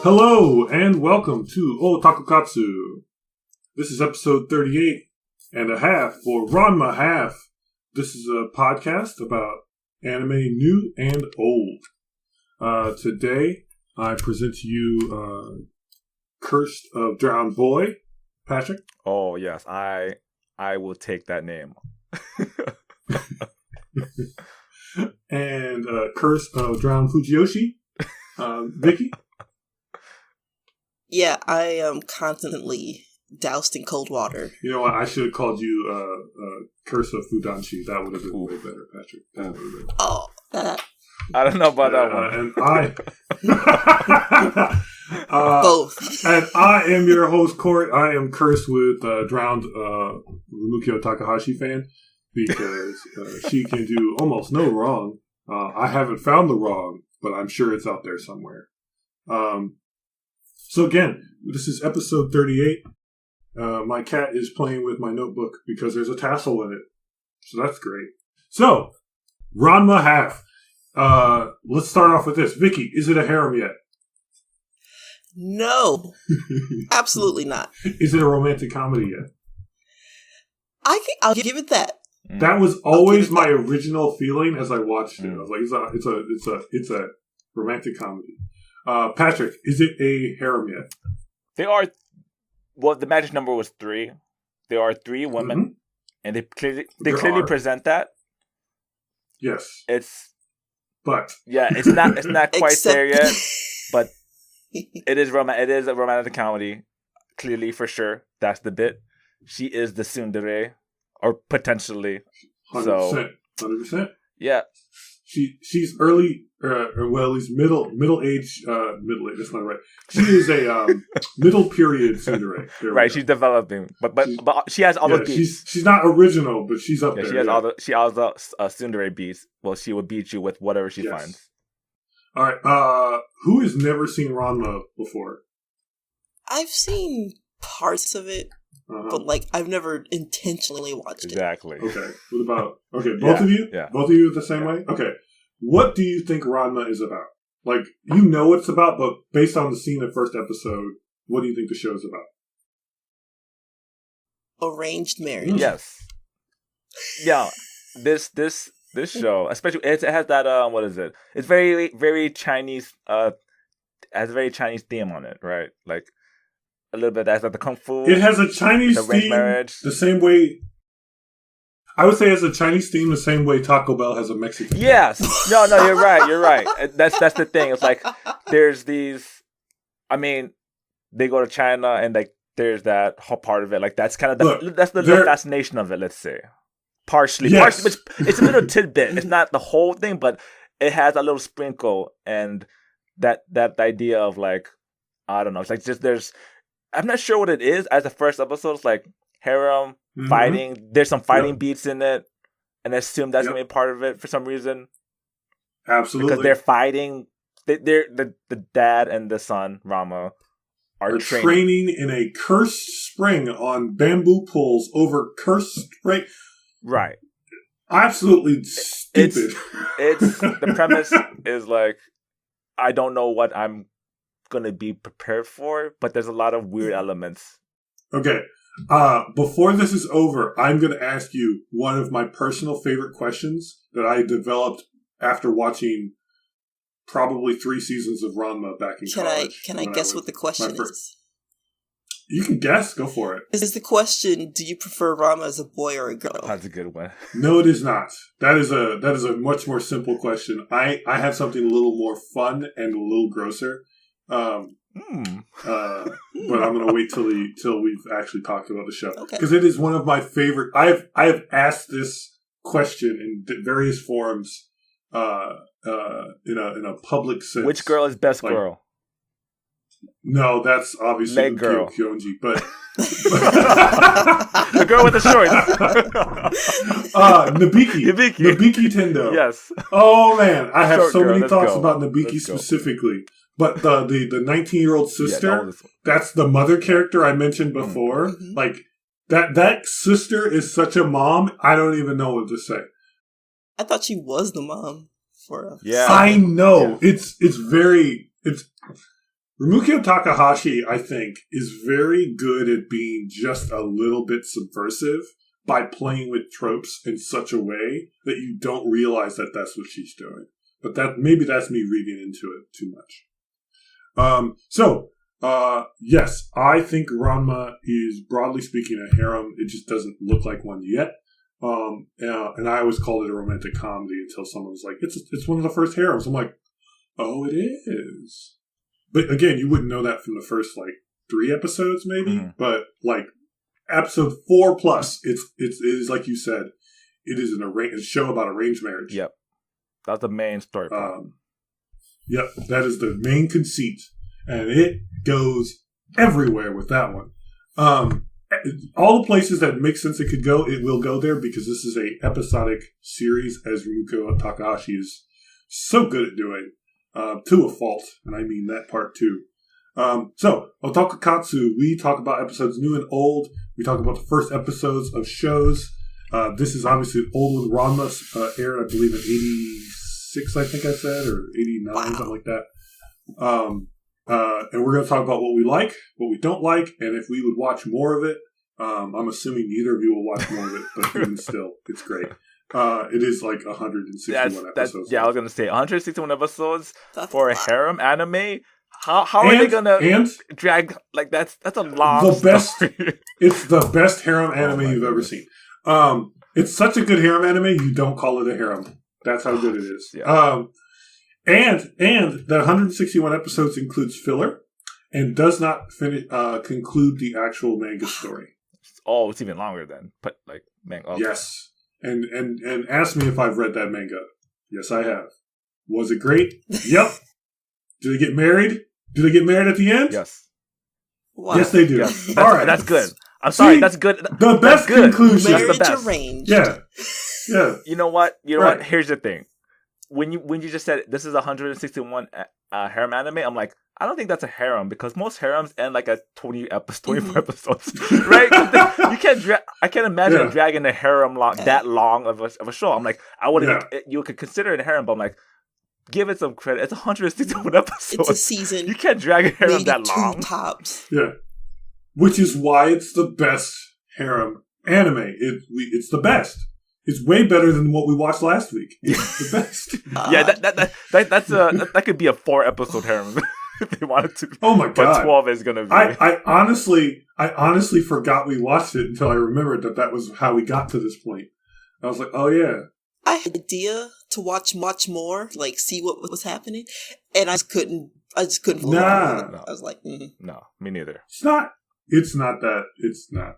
Hello and welcome to Taku Katsu. This is episode 38 and a half for Ranma half. This is a podcast about anime new and old. Today I present to you Cursed of Drowned Boy, Patrick. Oh yes, I will take that name. And Curse of Drowned Fujiyoshi, Vicky. Yeah, I am constantly doused in cold water. You know what? I should have called you Curse of Fudanshi. That would have been way better, Patrick. That would have been. Oh, I don't know about that one. And both. And I am your host, Cori. I am cursed with drowned Rumukyo Takahashi fan because she can do almost no wrong. I haven't found the wrong, but I'm sure it's out there somewhere. So again, this is episode 38. My cat is playing with my notebook because there's a tassel in it. So that's great. So, Ranma half. Let's start off with this. Vicky, is it a harem yet? No, absolutely not. Is it a romantic comedy yet? I'll give it that. That was always my original feeling as I watched it. I was like, it's a romantic comedy. Patrick, is it a harem yet? They are. Well, the magic number was 3. There are 3 women, and they clearly present that. Yes, it's not quite there yet, but it is It is a romantic comedy, clearly for sure. That's the bit. She is the tsundere, or potentially. 100%. 100%. Yeah. She's early, at least middle age. That's not right. She is a middle period tsundere. Right, she's developing, but she has all the beats. She's not original, but she's up there. She has all the tsundere beats. Well, she will beat you with whatever she finds. All right. Who has never seen Ranma before? I've seen parts of it, but I've never intentionally watched it. Exactly. Okay. What about both of you? Yeah. Both of you the same way? Okay. What do you think Ranma is about? Like, you know what it's about, but based on the scene of the first episode, what do you think the show is about? Arranged marriage. Yes. Yeah. This show, especially it has that what is it? It's very very Chinese. Has a very Chinese theme on it, right? Like a little bit as like the kung fu. It has a Chinese theme marriage. The same way. I would say it has a Chinese theme the same way Taco Bell has a Mexican. Yes. No, you're right. That's the thing. It's like there's these. I mean, they go to China and like there's that whole part of it. Like that's kind of that's the fascination of it. Let's say partially. It's a little tidbit. It's not the whole thing, but it has a little sprinkle and that idea of like I don't know. It's like just there's. I'm not sure what it is. As the first episode, it's like harem. Fighting. There's some fighting beats in it, and I assume that's gonna be part of it for some reason. Absolutely, because they're fighting. They're the dad and the son Ranma are training in a cursed spring on bamboo poles over cursed spring. Right. Absolutely stupid. It's the premise is like I don't know what I'm gonna be prepared for, but there's a lot of weird elements. Okay. Before this is over, I'm going to ask you one of my personal favorite questions that I developed after watching probably 3 seasons of Ranma back in college. Can I guess what the question is? You can guess. Go for it. Is the question, do you prefer Ranma as a boy or a girl? That's a good one. No, it is not. That is a much more simple question. I have something a little more fun and a little grosser. But I'm going to wait till we've actually talked about the show because it is one of my favorite. I have asked this question in various forums, in a public sense. Which girl is best girl? No, that's obviously Leg girl. Kyonji, but the girl with the shorts. Nabiki Tendo. Yes. Oh man, I have so many thoughts go. about Nabiki specifically. But the 19-year-old sister, that's the mother character I mentioned before. Mm-hmm. Like that sister is such a mom. I don't even know what to say. I thought she was the mom for. I know it's Rumukyo Takahashi, I think, is very good at being just a little bit subversive by playing with tropes in such a way that you don't realize that that's what she's doing. But maybe that's me reading into it too much. Yes, I think Ranma is, broadly speaking, a harem. It just doesn't look like one yet. And I always called it a romantic comedy until someone was like, it's one of the first harems. I'm like, oh, it is. But again, you wouldn't know that from the first, 3 episodes, maybe. Mm-hmm. But, episode 4+, it is like you said, it is a show about arranged marriage. Yep. That's the main story. Yep, that is the main conceit. And it goes everywhere with that one. All the places that make sense it could go, it will go there because this is a episodic series, as Rumukyo Takahashi is so good at doing. To a fault, and I mean that part too. Taku Katsu, we talk about episodes new and old. We talk about the first episodes of shows. This is obviously an old one. Ranma aired, I believe, in 86, I think I said, or 89, something like that. And we're going to talk about what we like, what we don't like, and if we would watch more of it. I'm assuming neither of you will watch more of it, but even still, it's great. It is 161 episodes. I was going to say 161 episodes for a harem anime. How are they going to drag that's a long story. It's the best harem anime you've ever seen. It's such a good harem anime, you don't call it a harem. That's how good it is. Yeah. And the 161 episodes includes filler and does not conclude the actual manga story. Oh, it's even longer then. But manga. Okay. Yes. And ask me if I've read that manga. Yes, I have. Was it great? Yep. Did they get married? Do they get married at the end? Yes. Wow. Yes, they do. Yes. All right. That's good. I'm sorry. That's good. The best conclusion. Marriage arranged. Yeah. Yeah. You know what? What? Here's the thing. When you just said this is 161 harem anime, I'm like, I don't think that's a harem because most harems end at 24 episodes, right? You can't I can't imagine dragging a harem that long of a show. I'm like, you could consider it a harem, but I'm like, give it some credit. It's 161 episodes. It's a season. You can't drag a harem that long. 2 tops. Yeah, which is why it's the best harem anime. It's the best. It's way better than what we watched last week. It's the best. That could be a 4-episode harem if they wanted to. Oh my god! But 12 is gonna be. I honestly forgot we watched it until I remembered that was how we got to this point. I was like, oh yeah. I had an idea to watch much more, see what was happening, and I just couldn't. Nah. I was like, no, me neither. It's not that. It's not.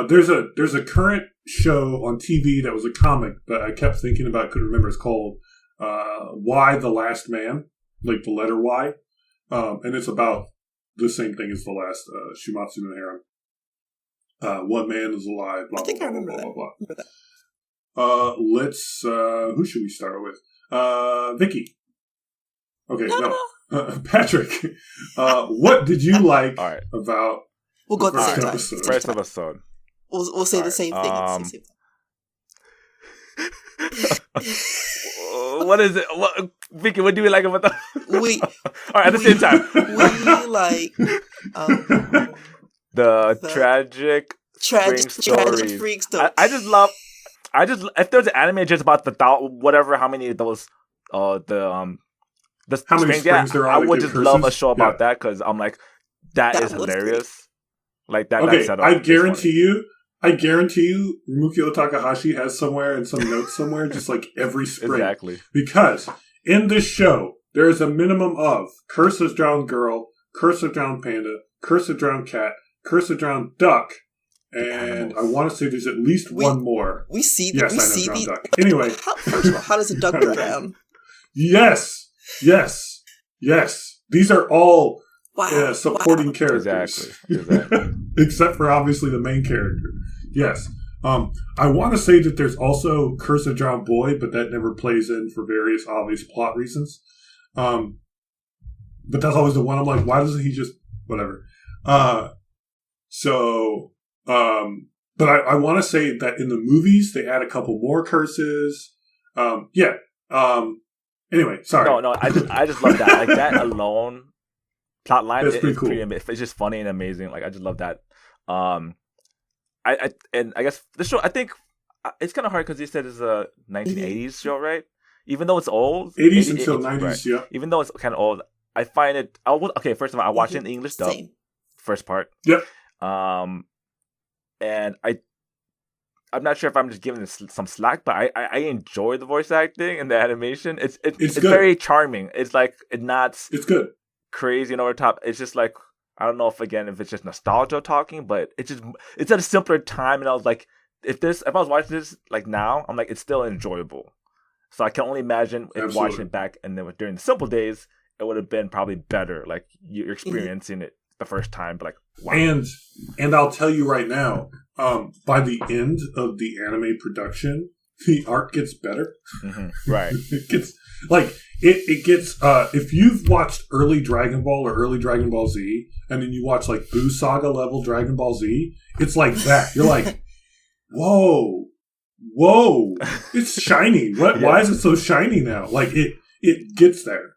There's a current show on TV that was a comic that I kept thinking about, couldn't remember. It's called Y the Last Man, the letter Y, and it's about the same thing as the last Shumatsu no Harem. One man is alive. Blah, I think blah, I remember blah, that. blah, blah. Let's. Who should we start with? Vicky. Okay, no. Patrick. What did you like about? We'll go at the same time. First episode. We'll say the same thing. What is it? Vicky, what do you like about the... All right, at the same time. We like... the tragic freak stories. I just love... if there's an anime just about how many of those... how many springs there are, I would just love a show about that because I'm like, that is hilarious. Great. Okay, I guarantee you, Rumukyo Takahashi has somewhere in some notes somewhere, just every spring. Exactly. Because in this show, there is a minimum of Curse of Drowned Girl, Curse of Drowned Panda, Curse of Drowned Cat, Curse of Drowned Duck, and I want to say there's at least one more. We see Drowned Duck. Anyway. First of all, how does a duck go down? Yes. These are all... supporting characters. Exactly. Except for obviously the main character. Yes. I want to say that there's also Curse of Drowned Boy, but that never plays in for various obvious plot reasons. But that's always the one I'm like, why doesn't he just whatever? But I want to say that in the movies they add a couple more curses. Anyway, sorry. No, I just love that. That alone plot line That's is pretty cool. It's just funny and amazing. Like I just love that. I guess the show. I think it's kind of hard because you said it's a 1980s show, right? Even though it's old, 80s until 90s, right. yeah. Even though it's kind of old, I find it. Okay, first of all, I watched it in English dub. Same. First part. Yep. And I'm not sure if I'm just giving this some slack, but I enjoy the voice acting and the animation. It's very charming. It's like it's good, crazy and over the top. It's just like I don't know if it's just nostalgia talking, but it's at a simpler time. And I was like, if I was watching this like now, I'm like it's still enjoyable. So I can only imagine if watching it back and then during the simple days, it would have been probably better. Like you're experiencing it the first time, but like wow. And I'll tell you right now, by the end of the anime production, the art gets better. Mm-hmm. Right. It gets it gets if you've watched early Dragon Ball or early Dragon Ball Z, and then you watch like Buu Saga level Dragon Ball Z, it's like that. You're like, whoa, it's shiny. What? Yeah. Why is it so shiny now? Like it gets there.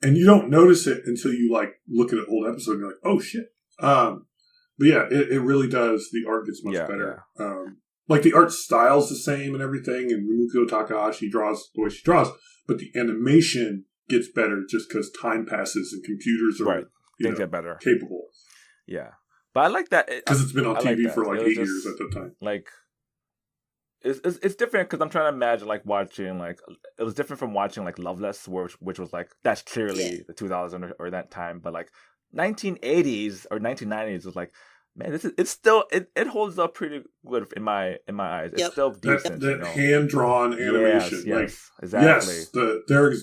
And you don't notice it until you like look at an old episode and you're like, oh shit. But yeah, it really does. The art gets much better. Yeah. Like the art style's the same and everything, and Rumiko Takahashi draws the way she draws, but the animation gets better just because time passes and computers are things get better, capable. Yeah, but I like that because it's been on TV for like 8 years at the time. Like, it's different because I'm trying to imagine like watching like it was different from watching like Loveless, which was like that's clearly the 2000 or that time, but like 1980s or 1990s was like. Man, it's still it holds up pretty good in my eyes. It's still decent. That hand drawn animation, yes, exactly. Yes,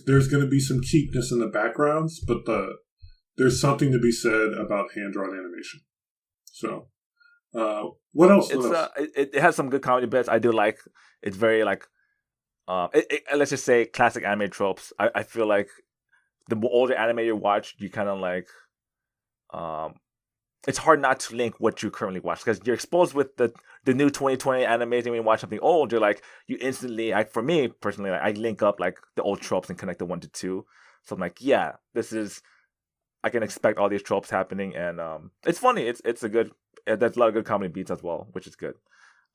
there's going to be some cheapness in the backgrounds, but there's something to be said about hand drawn animation. So, what else? It has some good comedy bits. I do like. It's very like, let's just say classic anime tropes. I feel like the older anime you watch, you kind of like, it's hard not to link what you currently watch because you're exposed with the new 2020 animes. And when you watch something old, you're like, you instantly, like for me personally, like, I link up like the old tropes and connect the 1 to 2. So I'm like, yeah, I can expect all these tropes happening. And it's funny. It's a good, there's a lot of good comedy beats as well, which is good.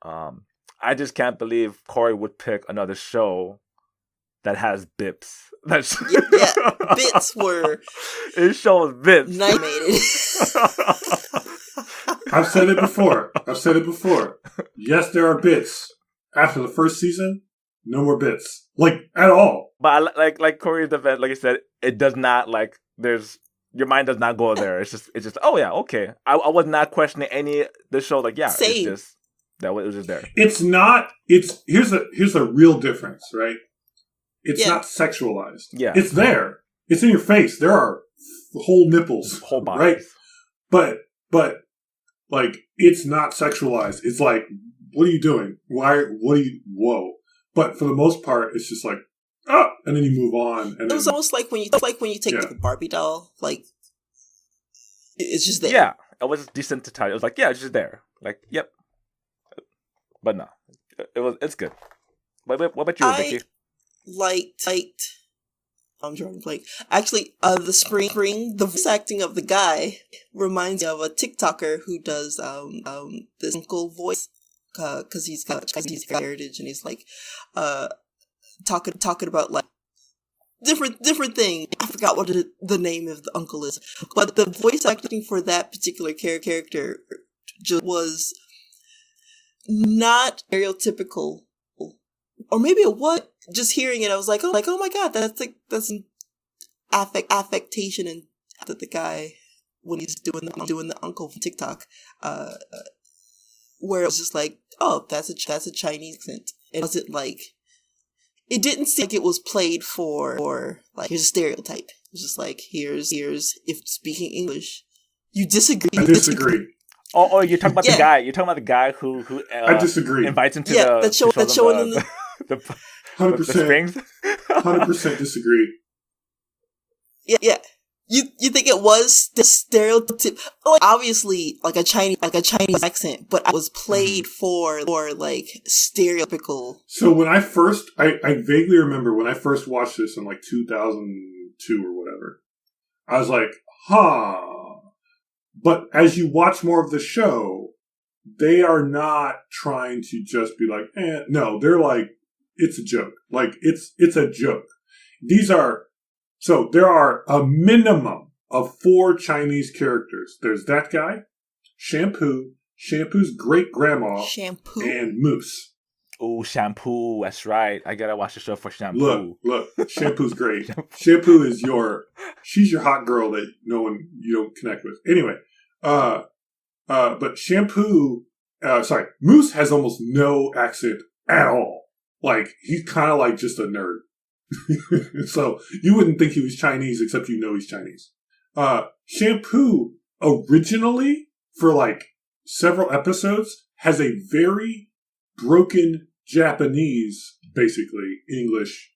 I just can't believe Cori would pick another show that has bips. Bits were. It shows bips. Animated. I've said it before. Yes, there are bits. After the first season, no more bits. Like, at all. But like Cori's defense, like I said, it does not like your mind does not go there. It's just oh yeah, okay. I was not questioning the show. Like yeah, Same. It's just that was just there. It's not. Here's a real difference, right? It's not sexualized. Yeah, it's there. It's in your face. There are whole nipples, whole bodies, right? But like it's not sexualized. It's like, what are you doing? Whoa! But for the most part, it's just like, oh, and then you move on. And it was almost like when you take the Barbie doll, like it's just there. Yeah, it was desensitized. It was like, yeah, it's just there. Like, yep. But no, it's good. What about you, Vicky? Liked. I'm drawing blank. Actually, the spring, the voice acting of the guy reminds me of a TikToker who does this uncle voice, because he's got Chinese heritage, and he's like talking about like different thing. I forgot what the name of the uncle is, but the voice acting for that particular character just was not stereotypical, or maybe it was. Just hearing it, I was like, oh my god, that's an affectation and that the guy when he's doing the uncle from TikTok, where it was just like, oh, that's a Chinese accent. It wasn't like, it didn't seem like it was played for like here's a stereotype. It was just like here's if speaking English, you disagree. I disagree. Oh, you're talking about the guy. You're talking about the guy who I disagree. Invites him to that showing the 100%. 100% disagree. Yeah. You think it was the stereotype? Obviously, like a Chinese accent, but it was played for like stereotypical. So when I vaguely remember when I first watched this in like 2002 or whatever. I was like, huh. But as you watch more of the show, they are not trying to just be like, no, they're like, it's a joke. Like, it's a joke. So there are a minimum of 4 Chinese characters. There's that guy, Shampoo's great-grandma, and Moose. Oh, Shampoo. That's right. I gotta watch the show for Shampoo. Look. Shampoo's great. Shampoo is she's your hot girl that you don't connect with. Anyway, but Moose has almost no accent at all. Like, he's kind of like just a nerd. So you wouldn't think he was Chinese, except he's Chinese. Shampoo originally, for like several episodes, has a very broken Japanese, basically English,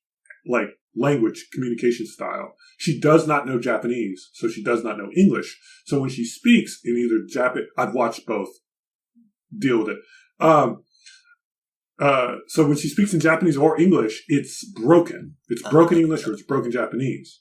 like language communication style. She does not know Japanese, so she does not know English. So when she speaks in either Japanese, I've watched both. Deal with it. So when she speaks in Japanese or English, it's broken. It's broken English or it's broken Japanese.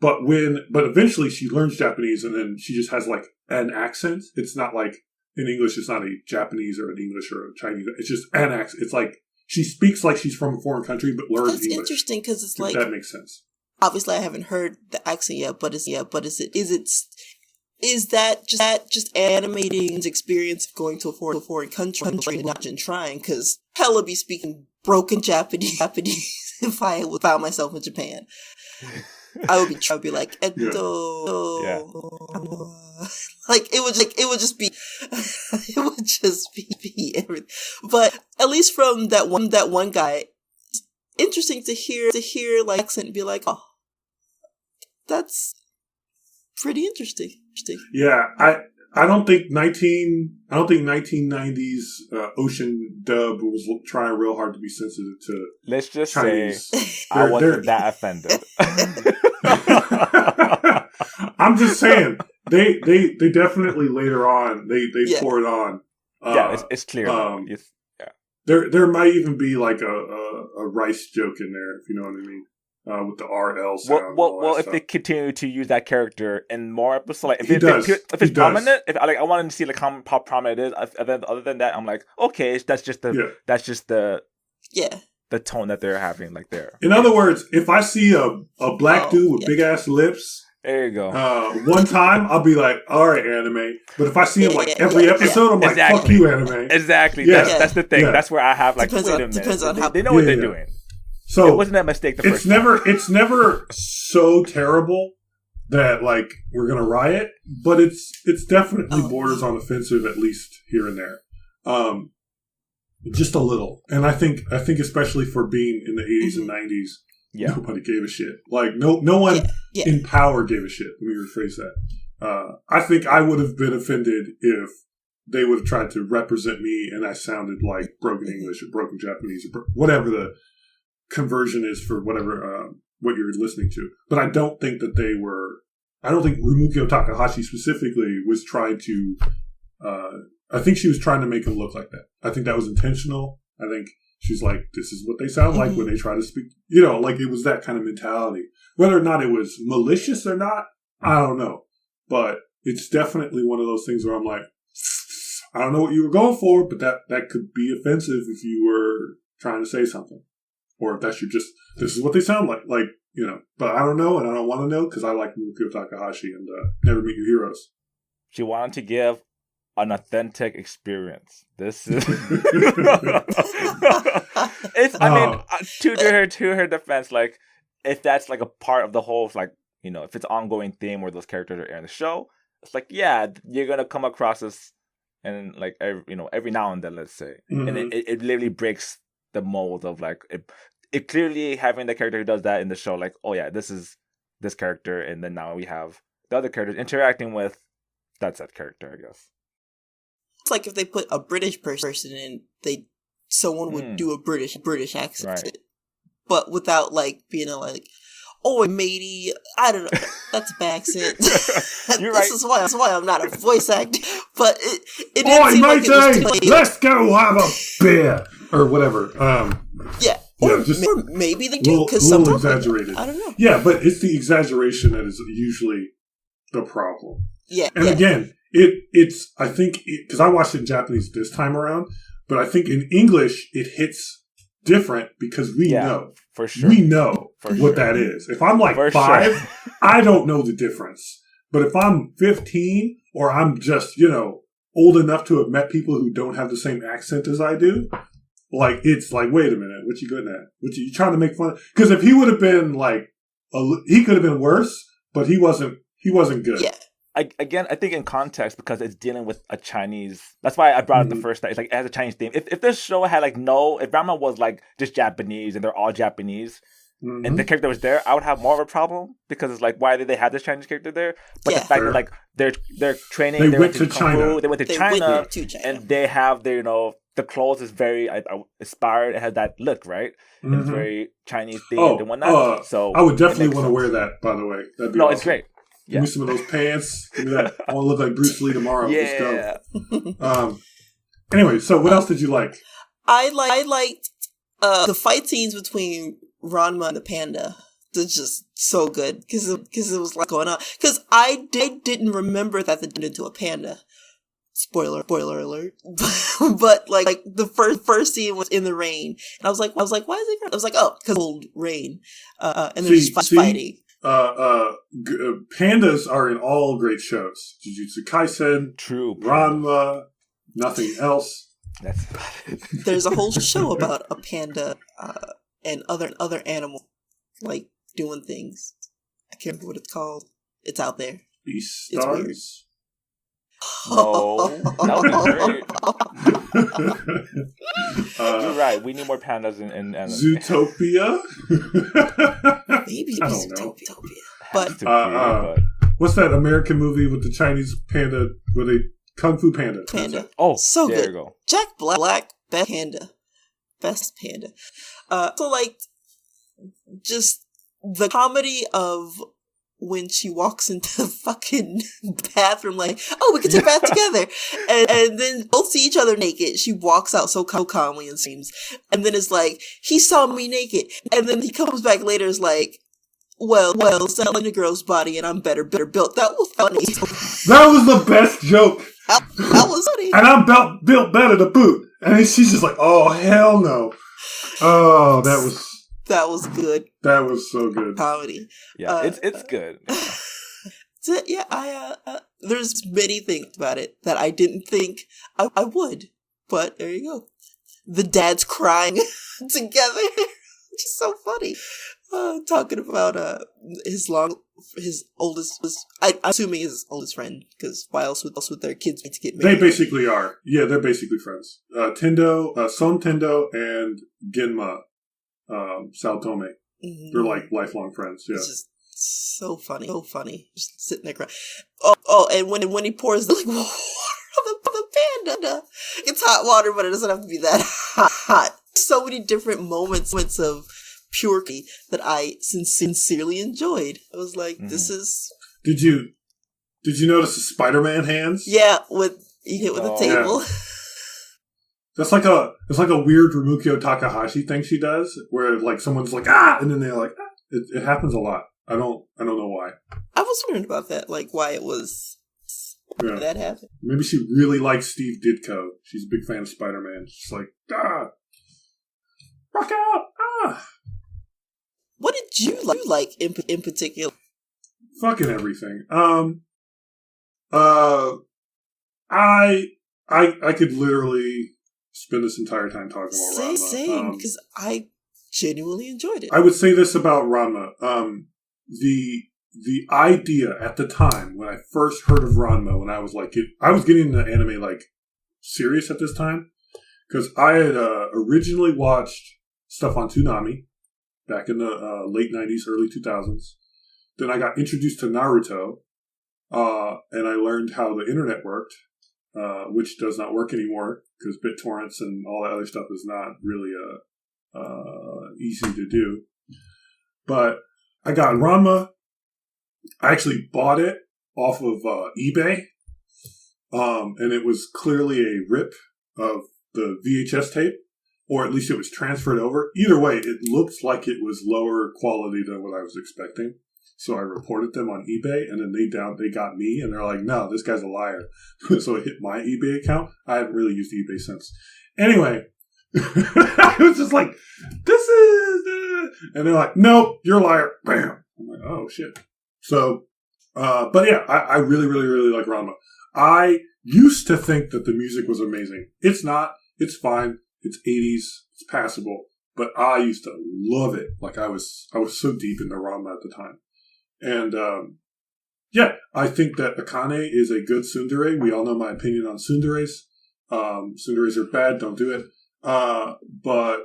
But eventually she learns Japanese and then she just has like an accent. It's not like in English, it's not a Japanese or an English or a Chinese. It's just an accent. It's like she speaks like she's from a foreign country but learns English. That's interesting because it's like, that makes sense. Obviously, I haven't heard the accent yet, but is that just animating experience going to a foreign country and not just trying? Because hella be speaking broken Japanese if I found myself in Japan. I would be like, Edo. Yeah. Like it would just be everything. But at least from that one guy, interesting to hear like accent and be like, oh, that's pretty interesting. Yeah, I don't think 1990s Ocean dub was trying real hard to be sensitive to. Let's just Chinese. say I wasn't that offended. I'm just saying they definitely later on they pour it on. It's clear. There might even be like a rice joke in there, if you know what I mean. With the RL sound. Well, if they continue to use that character in more episodes, like if it's prominent, I wanted to see like how prominent it is. Other than that, I'm like, okay, that's just the tone that they're having, like there. In other words, if I see a black dude with big ass lips, there you go. One time I'll be like, all right, anime. But if I see him like every episode, I'm like, fuck you, anime. Exactly. Yeah. That's the thing. Yeah. That's where I have like, wait a minute. Depends on how they know what they're doing. So it wasn't that mistake the first time. It's never so terrible that like we're gonna riot, but it's definitely borders on offensive, at least here and there. Just a little. And I think especially for being in the 80s and 90s, nobody gave a shit. Like no one in power gave a shit. Let me rephrase that. I think I would have been offended if they would have tried to represent me and I sounded like broken English or broken Japanese or whatever the conversion is for whatever what you're listening to. But I don't think that they were. I don't think Rumukyo Takahashi specifically was trying to. I think she was trying to make him look like that. I think that was intentional. I think she's like, this is what they sound like when they try to speak. You know, like it was that kind of mentality. Whether or not it was malicious or not, I don't know. But it's definitely one of those things where I'm like, I don't know what you were going for, but that could be offensive if you were trying to say something. Or if that's this is what they sound like. Like, you know, but I don't know and I don't want to know because I like Rumukyo Takahashi and Never Meet Your Heroes. She wanted to give an authentic experience. This is to her defense, like if that's like a part of the whole, like, you know, if it's an ongoing theme where those characters are in the show, it's like, yeah, you're gonna come across this and like every now and then, let's say. And it literally breaks the mold of like it clearly having the character who does that in the show, like, oh yeah, this is this character, and then now we have the other characters interacting with that character, I guess. It's like if they put a British person in, someone would do a British accent, right, but without like being like, oh matey, I don't know, that's a bad accent. You're right. This is why I'm not a voice actor. But it didn't seem like it was played. Let's go have a beer or whatever. Or maybe they do because sometimes exaggerated. I don't know. Yeah, but it's the exaggeration that is usually the problem. Yeah. And again, it's I think because I watched it in Japanese this time around, but I think in English it hits different because we know for sure we know what that is. If I'm like for 5, sure. I don't know the difference. But if I'm 15 or I'm just old enough to have met people who don't have the same accent as I do, like it's like, wait a minute, what you getting at? What you trying to make fun? Because if he would have been like, he could have been worse, but he wasn't good. Yeah. Again, I think in context, because it's dealing with a Chinese. That's why I brought it the first time. It's like it has a Chinese theme. If this show had if Ranma was like just Japanese and they're all Japanese, and the character was there, I would have more of a problem because it's like, why did they have this Chinese character there? But the fact that like they're training, they went to China, they went to China, and they have their the clothes is very inspired. It has that look, right? And it's very Chinese themed and whatnot. So I would definitely want to wear that. By the way, that'd be awesome. It's great. Give me some of those pants. Give me that. I want to look like Bruce Lee tomorrow. Yeah. Let's go. Anyway, so what else did you like? I liked the fight scenes between Ranma and the panda. They're just so good because it was like going on. Because I didn't remember that they turned into a panda. Spoiler alert. But like the first scene was in the rain, and I was like, why is it? I was like, oh, because old rain. And they're just fighting. Pandas are in all great shows. Jujutsu Kaisen, True, Ranma, nothing else. There's a whole show about a panda and other animals like doing things. I can't remember what it's called. It's out there. Beastars? It's weird. No, that would be great. You're right. We need more pandas in Zootopia. Maybe I don't know. But what's that American movie with the Chinese panda? Where they Kung Fu Panda? Oh, so there good. You go. Jack Black, best panda. So like, just the comedy of when she walks into the fucking bathroom like, oh, we can take a bath together. And then both see each other naked. She walks out so calmly and screams. And then it's like, he saw me naked. And then he comes back later is like, well, selling a girl's body and I'm better built. That was funny. That was the best joke. That was funny. And I'm built better to boot. And she's just like, oh, hell no. Oh, that was good. That was so good. Comedy. Yeah, it's good. Yeah. There's many things about it that I didn't think I would, but there you go. The dads crying together, which is so funny. Talking about his oldest, I'm assuming his oldest friend, because why else would their kids need to get married? They basically are. Yeah, they're basically friends. Son Tendo and Genma. Saotome. Mm-hmm. They're like lifelong friends. Yeah, it's just so funny, just sitting there crying. Oh, and when he pours like water on the panda, it's hot water, but it doesn't have to be that hot. So many different moments of purity that I sincerely enjoyed. I was like, this is. Did you notice the Spider-Man hands? Yeah, he hit with the table. Yeah. It's like a weird Rumukyo Takahashi thing she does, where like someone's like and then they're like It happens a lot. I don't know why. I was wondering about that, like why it was that happened. Maybe she really likes Steve Ditko. She's a big fan of Spider-Man. She's like rock out What did you like in particular? Fucking everything. I could literally spend this entire time talking about Ranma. Same, because I genuinely enjoyed it. I would say this about Ranma. The idea at the time when I first heard of Ranma, when I was like, I was getting the anime like serious at this time, because I had originally watched stuff on Toonami back in the late 90s, early 2000s. Then I got introduced to Naruto, and I learned how the internet worked. Which does not work anymore because BitTorrents and all that other stuff is not really easy to do. But I got Ranma. I actually bought it off of eBay, and it was clearly a rip of the VHS tape, or at least it was transferred over. Either way, it looked like it was lower quality than what I was expecting. So I reported them on eBay, and then they got me, and they're like, no, this guy's a liar. So it hit my eBay account. I haven't really used eBay since. Anyway, I was just like, this is... And they're like, no, you're a liar. Bam. I'm like, oh, shit. So, but yeah, I really, really, really like Ranma. I used to think that the music was amazing. It's not. It's fine. It's 80s. It's passable. But I used to love it. Like I was so deep into Ranma at the time. And, yeah, I think that Akane is a good tsundere. We all know my opinion on tsunderes. Tsunderes are bad. Don't do it. But,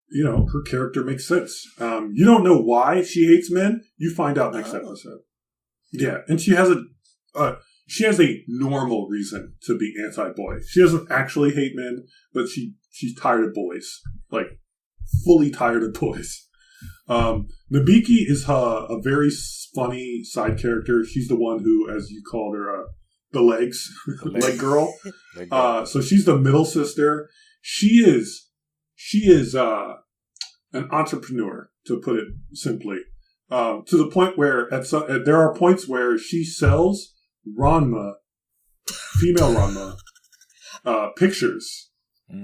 you know, her character makes sense. You don't know why she hates men. You find out next episode. Yeah. And she has a normal reason to be anti-boy. She doesn't actually hate men, but she's tired of boys. Like, fully tired of boys. Nabiki is a very funny side character. She's the one who, as you called her, the legs, leg girl. So she's the middle sister. She is an entrepreneur, to put it simply, to the point where there are points where she sells Ranma, female Ranma, pictures.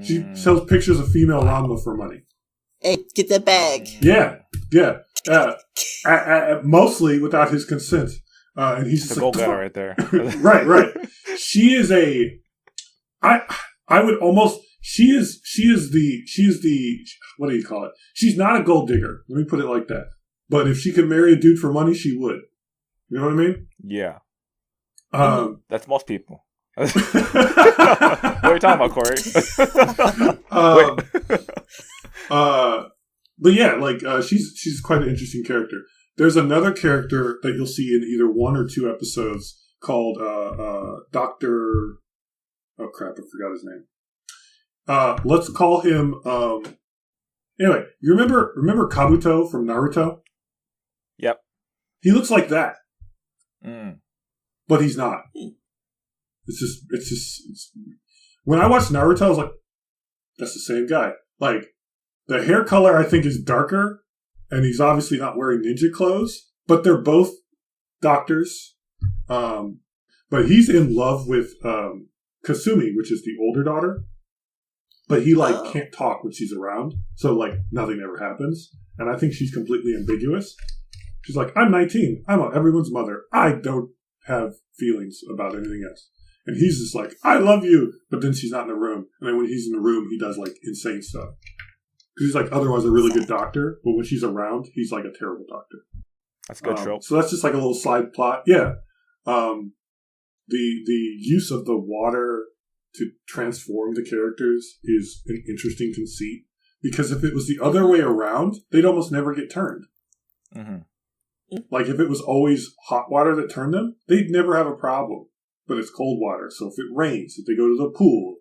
She sells pictures of female Ranma for money. Hey, get that bag. Yeah. Mostly without his consent. And he's just the gold medal right there. Right. She is I would almost, she is the, what do you call it? She's not a gold digger. Let me put it like that. But if she could marry a dude for money, she would. You know what I mean? Yeah. That's most people. What are you talking about, Cori? But yeah, like she's quite an interesting character. There's another character that you'll see in either one or two episodes called Dr. Oh crap, I forgot his name. Let's call him anyway, you remember Kabuto from Naruto? Yep. He looks like that. Mm. But he's not. It's just when I watched Naruto, I was like, that's the same guy. Like, the hair color, I think, is darker, and he's obviously not wearing ninja clothes, but they're both doctors. But he's in love with Kasumi, which is the older daughter. But he, can't talk when she's around, so, nothing ever happens. And I think she's completely ambiguous. She's like, I'm 19. I'm everyone's mother. I don't have feelings about anything else. And he's just like, I love you. But then she's not in the room. And then when he's in the room, he does, insane stuff. Because he's, otherwise a really good doctor. But when she's around, he's, a terrible doctor. That's a good trope. So that's just, a little side plot. Yeah. The use of the water to transform the characters is an interesting conceit. Because if it was the other way around, they'd almost never get turned. Mm-hmm. If it was always hot water that turned them, they'd never have a problem. But it's cold water, so if it rains, if they go to the pool,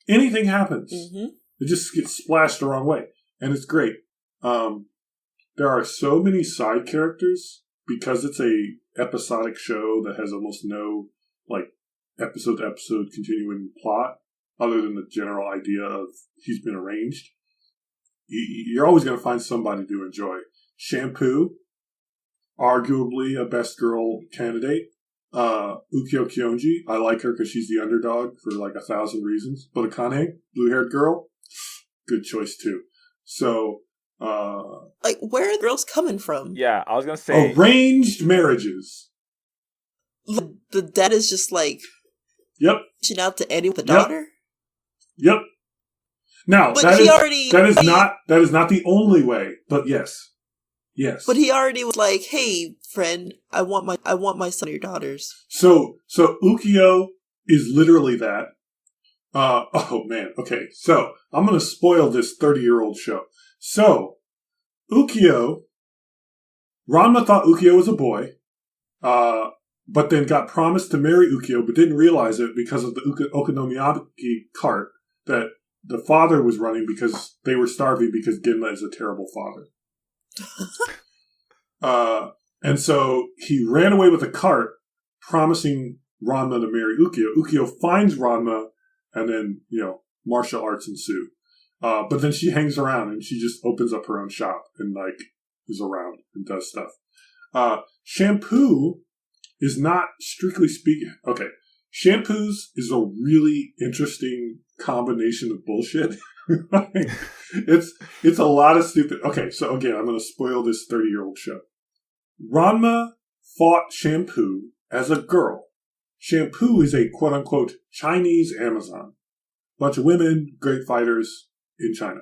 anything happens. Mm-hmm. It just gets splashed the wrong way. And it's great. There are so many side characters because it's a episodic show that has almost no, episode to episode continuing plot, other than the general idea of he's been arranged. You're always going to find somebody to enjoy. Shampoo, arguably a best girl candidate. Ukyo Kyonji, I like her because she's the underdog for 1,000 reasons. But Akane, blue-haired girl, good choice too. So, where are the girls coming from? Yeah, I was gonna say arranged marriages. The dad is just yep, reaching out to Eddie with the daughter. Yep. Now but that is not the only way, but yes. Yes. But he already was like, "Hey, friend, I want my son or your daughters." So Ukyo is literally that. Oh man. Okay. So I'm going to spoil this 30-year-old show. So Ukyo, Ranma thought Ukyo was a boy, but then got promised to marry Ukyo, but didn't realize it because of the okonomiyaki cart that the father was running because they were starving because Genma is a terrible father. And so he ran away with a cart, promising Ranma to marry Ukyo. Ukyo finds Ranma, and then, martial arts ensue. But then she hangs around, and she just opens up her own shop, and, is around, and does stuff. Shampoo is not strictly speaking. Okay. Shampoos is a really interesting combination of bullshit. It's a lot of stupid. Okay, so again, I'm going to spoil this 30-year-old show. Ranma fought Shampoo as a girl. Shampoo is a quote-unquote Chinese Amazon. Bunch of women, great fighters in China.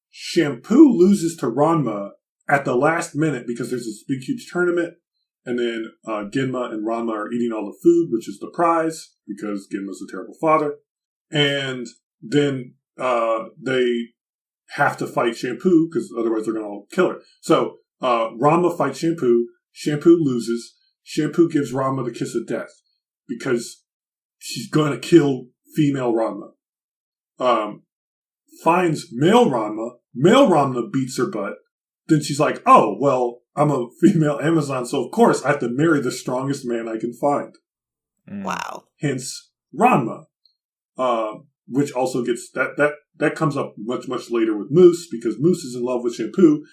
Shampoo loses to Ranma at the last minute because there's this big, huge tournament. And then Genma and Ranma are eating all the food, which is the prize, because Genma's a terrible father. And then they have to fight Shampoo, because otherwise they're going to kill her. So Ranma fights Shampoo. Shampoo loses. Shampoo gives Ranma the kiss of death, because she's going to kill female Ranma. Finds male Ranma. Male Ranma beats her butt. Then she's like, oh, well, I'm a female Amazon, so of course I have to marry the strongest man I can find. Wow. Hence, Ranma. Which also gets, that comes up much, much later with Moose, because Moose is in love with Shampoo.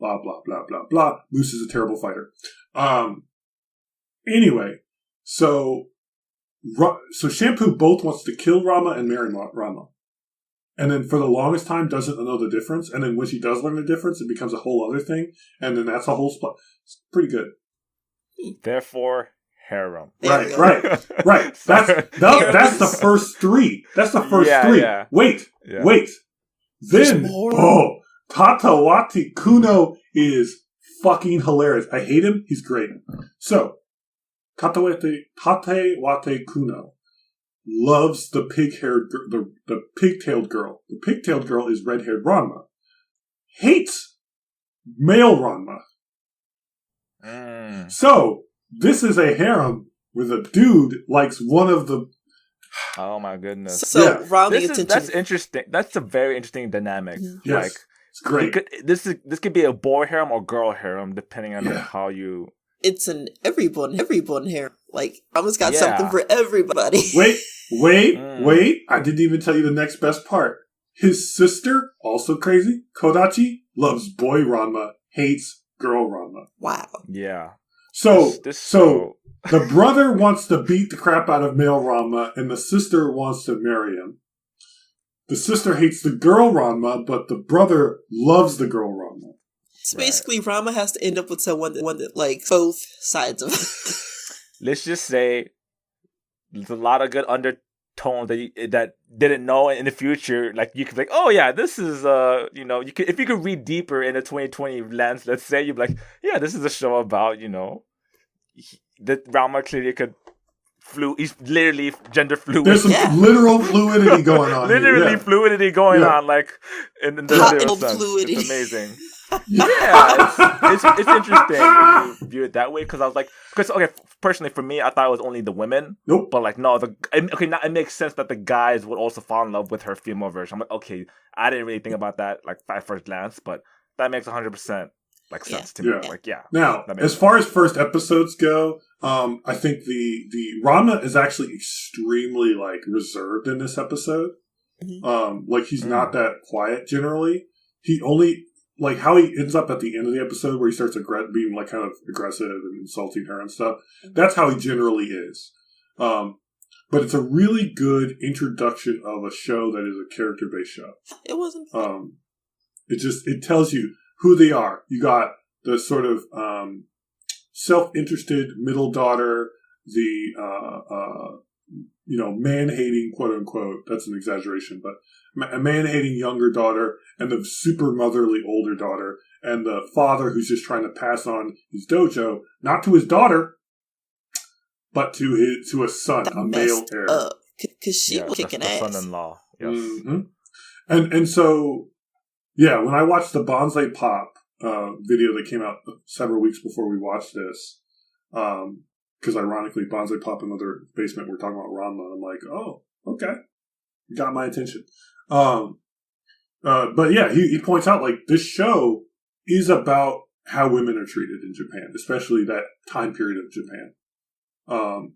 Blah, blah, blah, blah, blah. Moose is a terrible fighter. Anyway, so Shampoo both wants to kill Ranma and marry Ranma. And then for the longest time doesn't know the difference. And then when she does learn the difference, it becomes a whole other thing. And then that's a whole spot. It's pretty good. Therefore, harem. Right. That's the first three. That's the first three. Yeah. Wait. Then, Tatawati Kuno is fucking hilarious. I hate him. He's great. So, Tatewate Kuno loves the pig-haired, the pigtailed girl. The pigtailed girl is red-haired Ranma. Hates male Ranma. So, this is a harem where the dude likes one of the... Oh my goodness. So, yeah. That's interesting. That's a very interesting dynamic. Yes, it's great. This could be a boy harem or girl harem, depending on how you... It's an everyone here. Like, Ranma's got something for everybody. Wait. I didn't even tell you the next best part. His sister, also crazy, Kodachi, loves boy Ranma, hates girl Ranma. Wow. Yeah. So the brother wants to beat the crap out of male Ranma, and the sister wants to marry him. The sister hates the girl Ranma, but the brother loves the girl Ranma. So basically, Ranma has to end up with someone that like both sides of. Let's just say there's a lot of good undertones that didn't know in the future. Like you could be like, oh yeah, this is you could, if you could read deeper in the 2020 lens, let's say you'd be like, yeah, this is a show about that Ranma clearly could. He's literally gender fluid. There's some literal fluidity going on. Literally fluidity going on, like in the literal sense. Fluidity. It's amazing. It's interesting when you view it that way, because I was like, personally for me, I thought it was only the women. Nope. But like, no, now it makes sense that the guys would also fall in love with her female version. I'm like, okay, I didn't really think about that like at first glance, but that makes 100% like sense to me. Like, Now, as far as first episodes go, I think the Ranma is actually extremely like reserved in this episode. Like he's not that quiet generally. He only like how he ends up at the end of the episode where he starts being like kind of aggressive and insulting her and stuff. That's how he generally is. But it's a really good introduction of a show that is a character-based show. It wasn't. It tells you who they are. You got the sort of self-interested middle daughter, the man-hating, quote-unquote, that's an exaggeration, but a man-hating younger daughter, and the super motherly older daughter, and the father who's just trying to pass on his dojo, not to his daughter, but to a son, a male heir. Because she was kicking ass. Son-in-law. Yes. Mm-hmm. And so, yeah, when I watched the Bonsai Pop video that came out several weeks before we watched this, because ironically, Bonsai Pop and Mother Basement were talking about Ranma. I'm like, oh, okay. Got my attention. But yeah, he points out, like, this show is about how women are treated in Japan, especially that time period of Japan.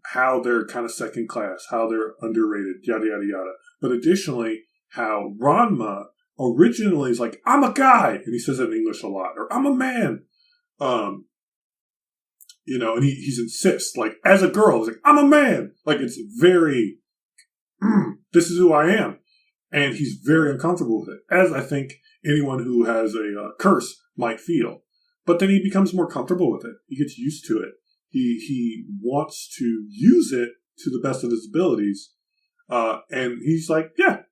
How they're kind of second class, how they're underrated, yada, yada, yada. But additionally, how Ranma originally is like, I'm a guy, and he says it in English a lot, or I'm a man. and he's insists, like, as a girl, he's like, I'm a man. Like, it's very, this is who I am. And he's very uncomfortable with it, as I think anyone who has a curse might feel. But then he becomes more comfortable with it. He gets used to it. He wants to use it to the best of his abilities. And he's like, yeah,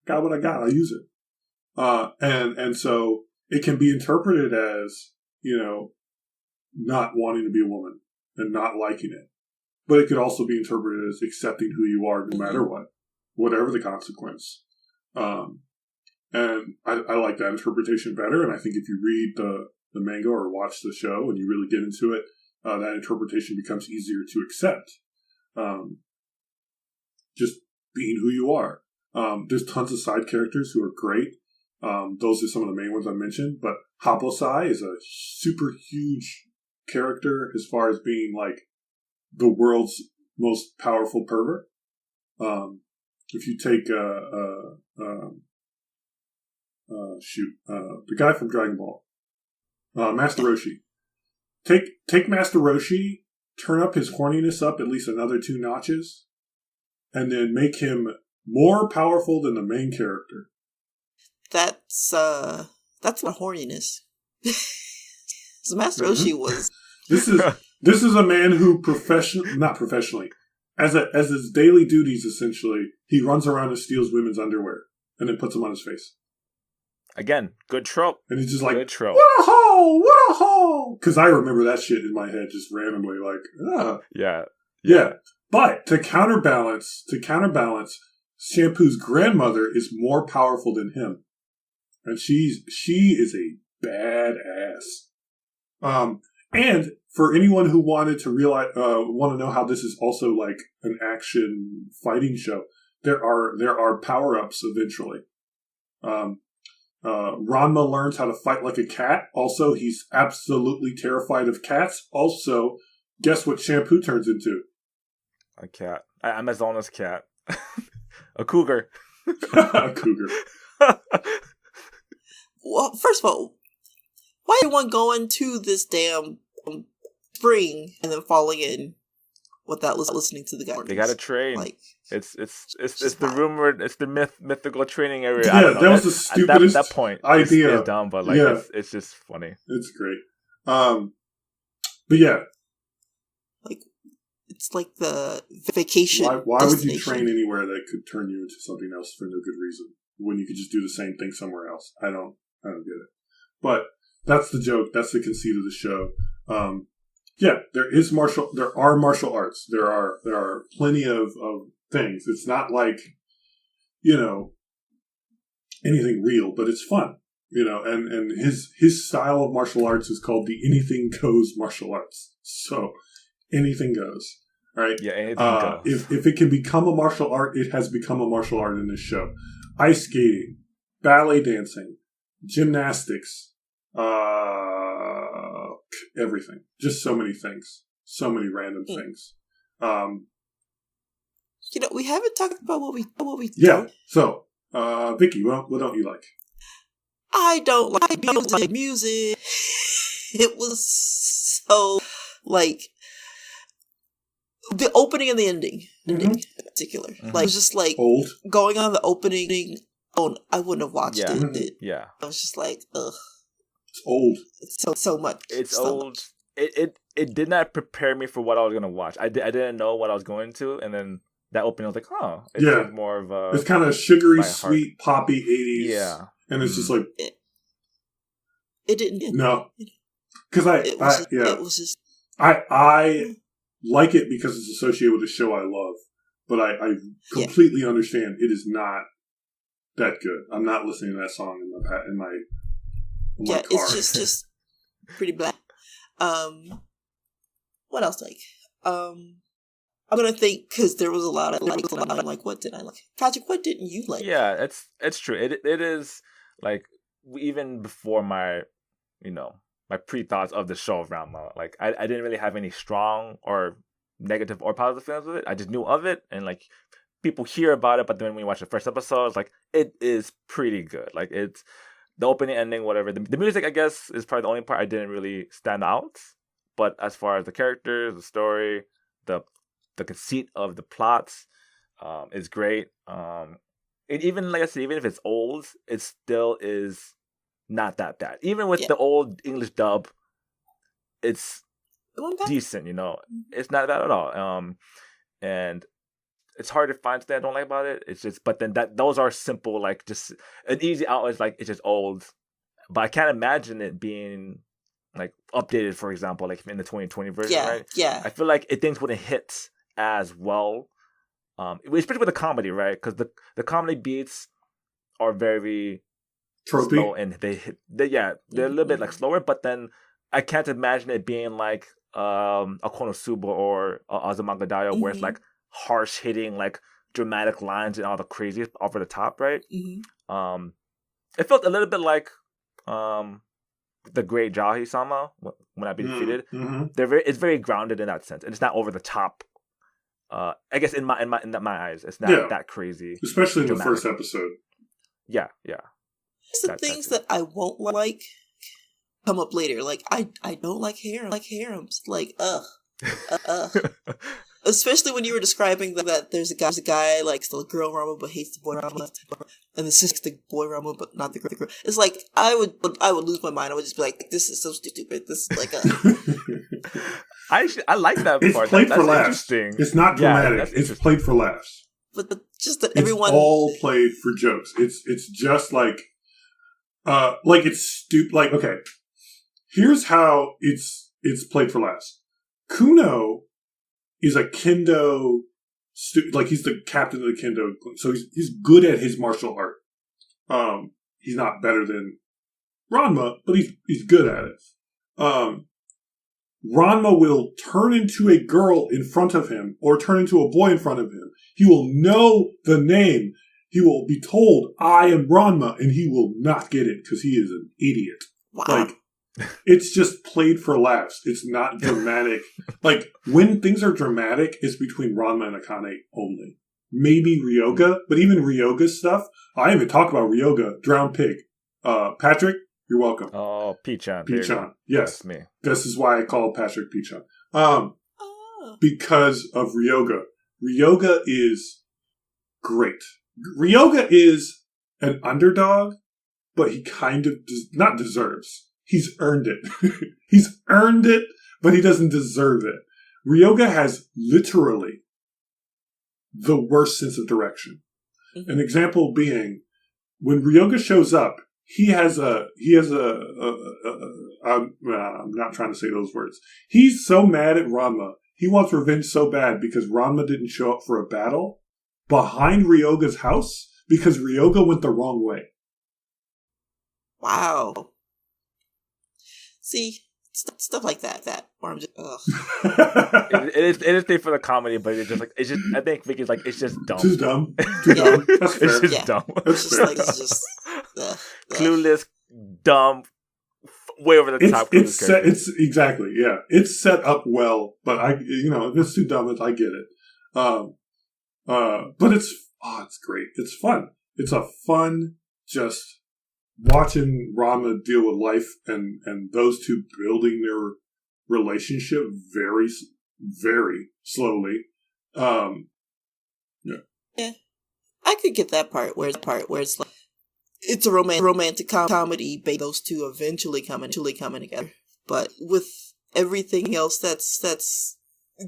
got what I got. I'll use it. And so it can be interpreted as, not wanting to be a woman and not liking it. But it could also be interpreted as accepting who you are no matter what, whatever the consequence. And I like that interpretation better. And I think if you read the manga or watch the show and you really get into it, that interpretation becomes easier to accept. Just being who you are. There's tons of side characters who are great. Those are some of the main ones I mentioned. But Haposai is a super huge character as far as being like the world's most powerful pervert. If you take the guy from Dragon Ball, Master Roshi. Take Master Roshi, turn up his horniness up at least another 2 notches, and then make him more powerful than the main character. That's not horniness. So Master Roshi was. This is a man who not professionally, as his daily duties essentially, he runs around and steals women's underwear and then puts them on his face. Again, good trope. And he's just like, good trope. What a hole! What a hole! Because I remember that shit in my head just randomly, like, ah. Yeah. But to counterbalance, Shampoo's grandmother is more powerful than him. And she is a badass. And for anyone who wanted to want to know how this is also like an action fighting show, there are power-ups eventually. Ranma learns how to fight like a cat. Also, he's absolutely terrified of cats. Also, guess what Shampoo turns into? A cat. Amazona's cat. A cougar. A cougar. Well, first of all, why is everyone going to this damn spring and then falling in without listening to the guy? They got to train. Like, it's the rumored, it's the mythical training area. Yeah, that was the stupidest at that point idea. It's dumb, but like it's just funny. It's great. But yeah, like it's like the vacation. Why would you train anywhere that could turn you into something else for no good reason when you could just do the same thing somewhere else? I don't get it. But that's the joke. That's the conceit of the show. Yeah, there are martial arts. There are plenty of things. It's not like, anything real, but it's fun. And his style of martial arts is called the anything goes martial arts. So anything goes, right? Yeah, anything goes. If it can become a martial art, it has become a martial art in this show. Ice skating, ballet dancing, gymnastics, everything. Just so many things. So many random things. We haven't talked about what we Yeah. don't. So, Vicky, what don't you like? I don't like music. It was so like the opening and the ending in particular. Mm-hmm. Like just like old going on the opening. Oh, I wouldn't have watched it. Yeah, I was just like, ugh. It's old. It's so much. It's so old. Much. It did not prepare me for what I was gonna watch. I didn't know what I was going to, and then that opening, I was like, oh, it's like more of a. It's kind of sugary, sweet, poppy 80s. Yeah, and it's just like it didn't. No, because it was just. I like it because it's associated with a show I love, but I completely understand it is not that good. I'm not listening to that song in my car. It's just pretty black. What else like? I'm gonna think because there was a lot of like, what did I like? Patrick, what didn't you like? Yeah, it's true. It is like even before my my pre-thoughts of the show of Ranma. Like I didn't really have any strong or negative or positive feelings with it. I just knew of it and like people hear about it, but then when we watch the first episode, it's like it is pretty good. Like it's the opening, ending, whatever. The music, I guess, is probably the only part I didn't really stand out. But as far as the characters, the story, the conceit of the plots, is great. And even like I said, even if it's old, it still is not that bad. Even with the old English dub, it's decent. It's not bad at all. And it's hard to find stuff I don't like about it. It's just, but then those are simple, like just an easy out is like it's just old. But I can't imagine it being like updated, for example, like in the 2020 version, right? Yeah. I feel like things wouldn't hit as well, especially with the comedy, right? Because the comedy beats are very tropey, slow, and they're a little bit like slower. But then I can't imagine it being like a Konosuba or Azumanga Daioh, where it's like harsh hitting, like dramatic lines and all the crazy over the top, right? It felt a little bit like the Great Jahi-sama when I be defeated. It's very grounded in that sense, and it's not over the top. I guess in my eyes, it's not that crazy, especially in the first episode. Yeah. Some things that I won't like come up later. Like I don't like harems. Like Especially when you were describing that there's a guy likes the girl Ranma but hates the boy Ranma, and the sister the boy Ranma but not the girl. It's like I would lose my mind. I would just be like, this is so stupid. This is like I like that it's part. Played that's for laughs. Interesting. It's not dramatic. It's played for laughs. But just that everyone, it's all played for jokes. It's just like it's stupid. Like, okay, here's how it's played for laughs. Kuno is a kendo, like he's the captain of the kendo, so he's good at his martial art. He's not better than Ranma, but he's good at it. Ranma will turn into a girl in front of him or turn into a boy in front of him. He will know the name. He will be told, I am Ranma, and he will not get it because he is an idiot. Wow. Like, it's just played for laughs. It's not dramatic. Like, when things are dramatic, it's between Ranma and Akane only. Maybe Ryoga, but even Ryoga's stuff, I didn't even talk about Ryoga, Drowned Pig. Patrick, you're welcome. Oh, Pichan. Yes. That's me. This is why I called Patrick Pichan. Because of Ryoga. Ryoga is great. Ryoga is an underdog, but he kind of not deserves. He's earned it. He's earned it, but he doesn't deserve it. Ryoga has literally the worst sense of direction. An example being, when Ryoga shows up, I'm not trying to say those words. He's so mad at Ranma. He wants revenge so bad because Ranma didn't show up for a battle behind Ryoga's house because Ryoga went the wrong way. Wow. See, stuff like that, where I'm just, ugh. It is thing for the comedy, but it's just I think Vicky's like, it's just dumb. Too dumb. Dumb. That's fair. It's just dumb. It's just clueless, dumb, way over the top. It's exactly, yeah. It's set up well, but if it's too dumb, I get it. But it's great. It's fun. It's a fun, just watching Ranma deal with life and those two building their relationship very, very slowly. Yeah, I could get that part where it's like it's a romantic comedy, but those two eventually coming together. But with everything else, that's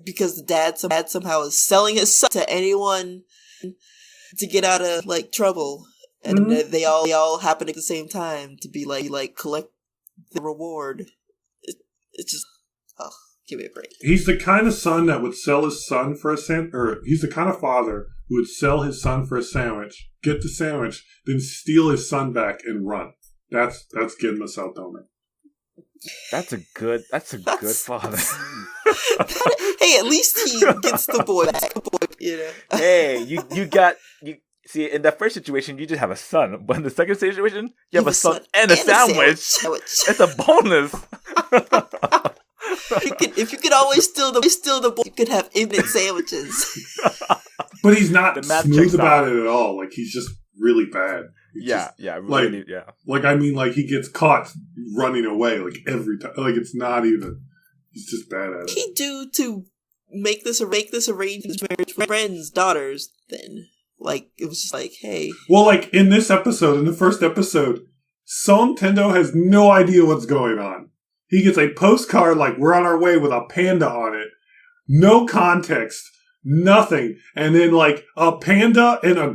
because the dad somehow is selling his son to anyone to get out of like trouble. And they all happen at the same time to be like collect the reward. It's just, give me a break. He's the kind of son that would sell his son for a sandwich, or he's the kind of father who would sell his son for a sandwich, get the sandwich, then steal his son back and run. That's Genma Saotome. That's a good father. Hey, at least he gets the boy back. Hey, you see, in that first situation, you just have a son. But in the second situation, you have a son and a sandwich. It's a bonus. If you could always steal the boy, you could have infinite sandwiches. But he's not smooth about it at all. Like, he's just really bad. Like, I mean, like, he gets caught running away, like, every time. Like, it's not even... He's just bad at it. He do to make this arrangement with friends' daughters. Then, like, it was just like, hey. Well, like in this episode, in the first episode, Son Tendo has no idea what's going on. He gets a postcard like we're on our way with a panda on it. No context, nothing. And then like a panda and a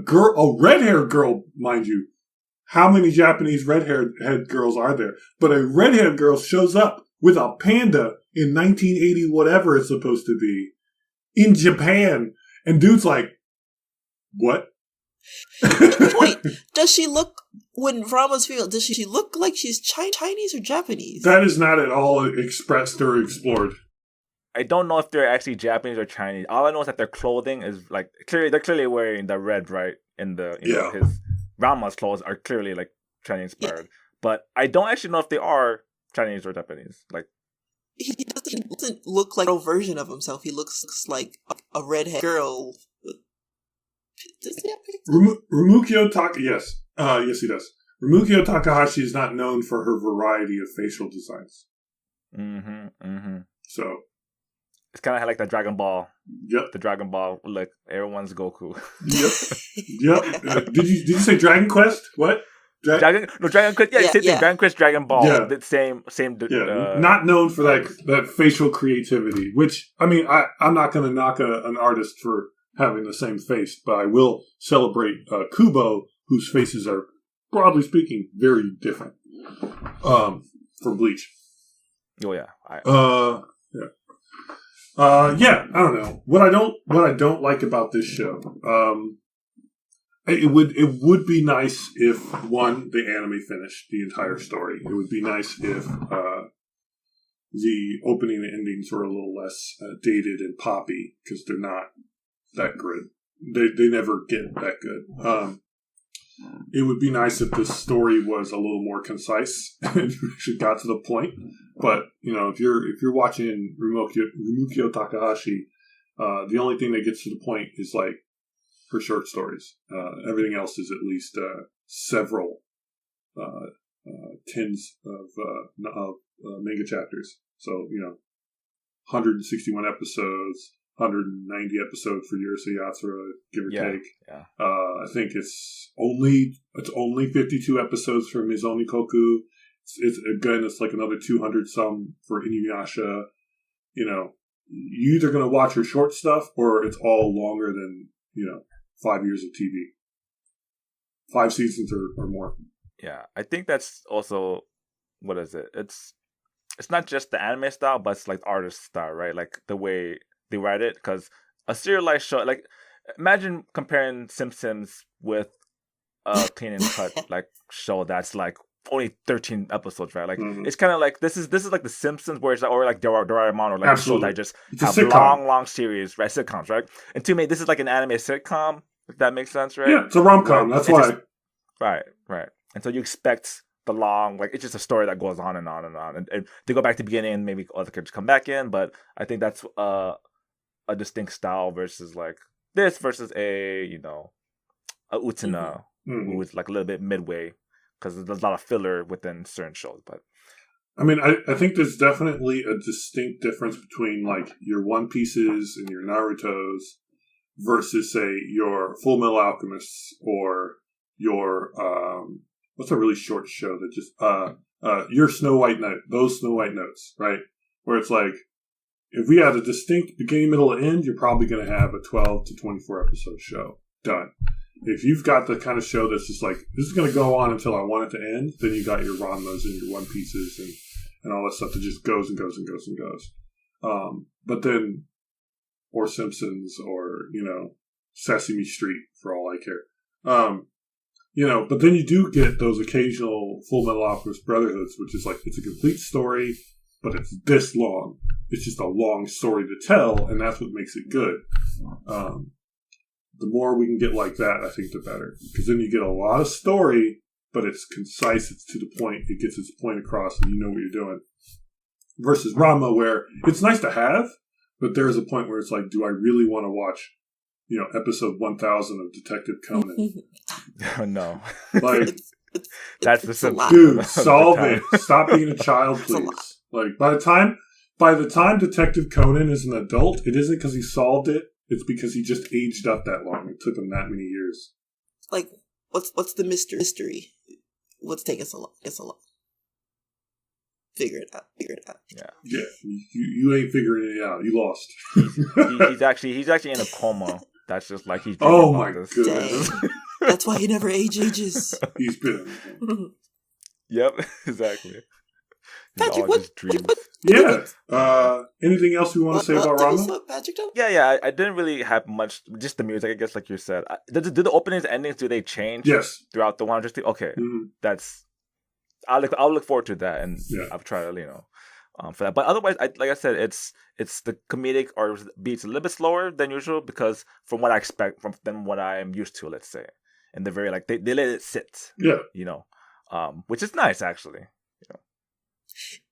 red-haired girl, mind you. How many Japanese red-haired girls are there? But a red-haired girl shows up with a panda in 1980, whatever it's supposed to be, in Japan. And dude's like, what? Wait, does she look, when Ranma's female, does she look like she's Chinese or Japanese? That is not at all expressed or explored. I don't know if they're actually Japanese or Chinese. All I know is that their clothing is like they're clearly wearing the red, right? In the know, his Ranma's clothes are clearly like Chinese inspired, but I don't actually know if they are Chinese or Japanese. Like he doesn't look like a version of himself. He looks like a redhead girl. Does he have Rumukyo Takahashi, yes, yes he does. Rumukyo Takahashi is not known for her variety of facial designs. So it's kind of like the Dragon Ball. Yep. The Dragon Ball, like everyone's Goku. Yep. Did you say Dragon Quest? What? Dragon Quest. Yeah, same thing. Dragon Quest, Dragon Ball. Yeah. The same. Not known for that facial creativity. Which I mean, I'm not going to knock an artist for having the same face, but I will celebrate Kubo, whose faces are, broadly speaking, very different from Bleach. Oh yeah. Yeah, I don't know. What I don't like about this show, it would be nice if the anime finished the entire story. It would be nice if the opening and endings were a little less dated and poppy, because they're not that good. They never get that good. It would be nice if this story was a little more concise and actually got to the point. But you know, if you're watching Rumukyo Takahashi, the only thing that gets to the point is like her short stories. Everything else is at least several tens of manga chapters. So you know, 161 episodes. 190 episodes for Yurusei Yatsura, give or take. Yeah. I think it's only 52 episodes for Mizumi Koku. It's like another 200 some for Inuyasha. You know, you're either going to watch her short stuff or it's all longer than 5 years of TV, 5 seasons or more. Yeah, I think that's also what is it? It's not just the anime style, but it's like artist style, right? Like the way they write it, because a serialized show, like imagine comparing Simpsons with a clean and cut like show that's like only 13 episodes, right? Like it's kind of like this is like the Simpsons, where it's like, or like Doraemon, or like shows that just have long series, right? Sitcoms, right? And to me, this is like an anime sitcom, if that makes sense, right? Yeah, it's a rom-com. That's why. Right. And so you expect the long, like it's just a story that goes on and on and on, and they go back to the beginning, and maybe other characters come back in. But I think that's a distinct style versus like this versus a Utena, who is like a little bit midway, because there's a lot of filler within certain shows. But I mean, I think there's definitely a distinct difference between like your One Pieces and your Narutos versus say your Full Metal Alchemists or your what's a really short show that just your Snow White Note, those Snow White Notes, right? Where it's like, if we had a distinct beginning, middle, and end, you're probably going to have a 12 to 24 episode show done. If you've got the kind of show that's just like, this is going to go on until I want it to end, then you got your Ranmas and your One Pieces and all that stuff that just goes and goes and goes and goes. But then, or Simpsons, or, Sesame Street, for all I care. But then you do get those occasional Full Metal Alchemist Brotherhoods, which is like, it's a complete story, but it's this long. It's just a long story to tell, and that's what makes it good. The more we can get like that, I think the better. Because then you get a lot of story, but it's concise, it's to the point, it gets its point across, and you know what you're doing. Versus Ranma, where it's nice to have, but there's a point where it's like, do I really want to watch, episode 1000 of Detective Conan? No. Like, that's the simple. Dude, solve it. Stop being a child, please. Like, by the time by the time Detective Conan is an adult, it isn't because he solved it. It's because he just aged up that long. It took him that many years. Like, what's the mystery? What's taking so long? It's so long. Figure it out. Yeah. You ain't figuring it out. You lost. He's actually in a coma. That's just like he's. Oh my goodness. That's why he never ages. He's been. Yep, exactly. Patrick, anything else you want to say about Ranma? Patrick, Yeah. I didn't really have much. Just the music, I guess, like you said. Do the openings, endings, do they change? Yes. Throughout the 100? Okay, that's. I'll look forward to that, and I'll try to for that. But otherwise, like I said, it's the comedic or beats a little bit slower than usual because from what I expect from them, what I am used to, let's say, and they're very like they let it sit. Yeah. Which is nice actually.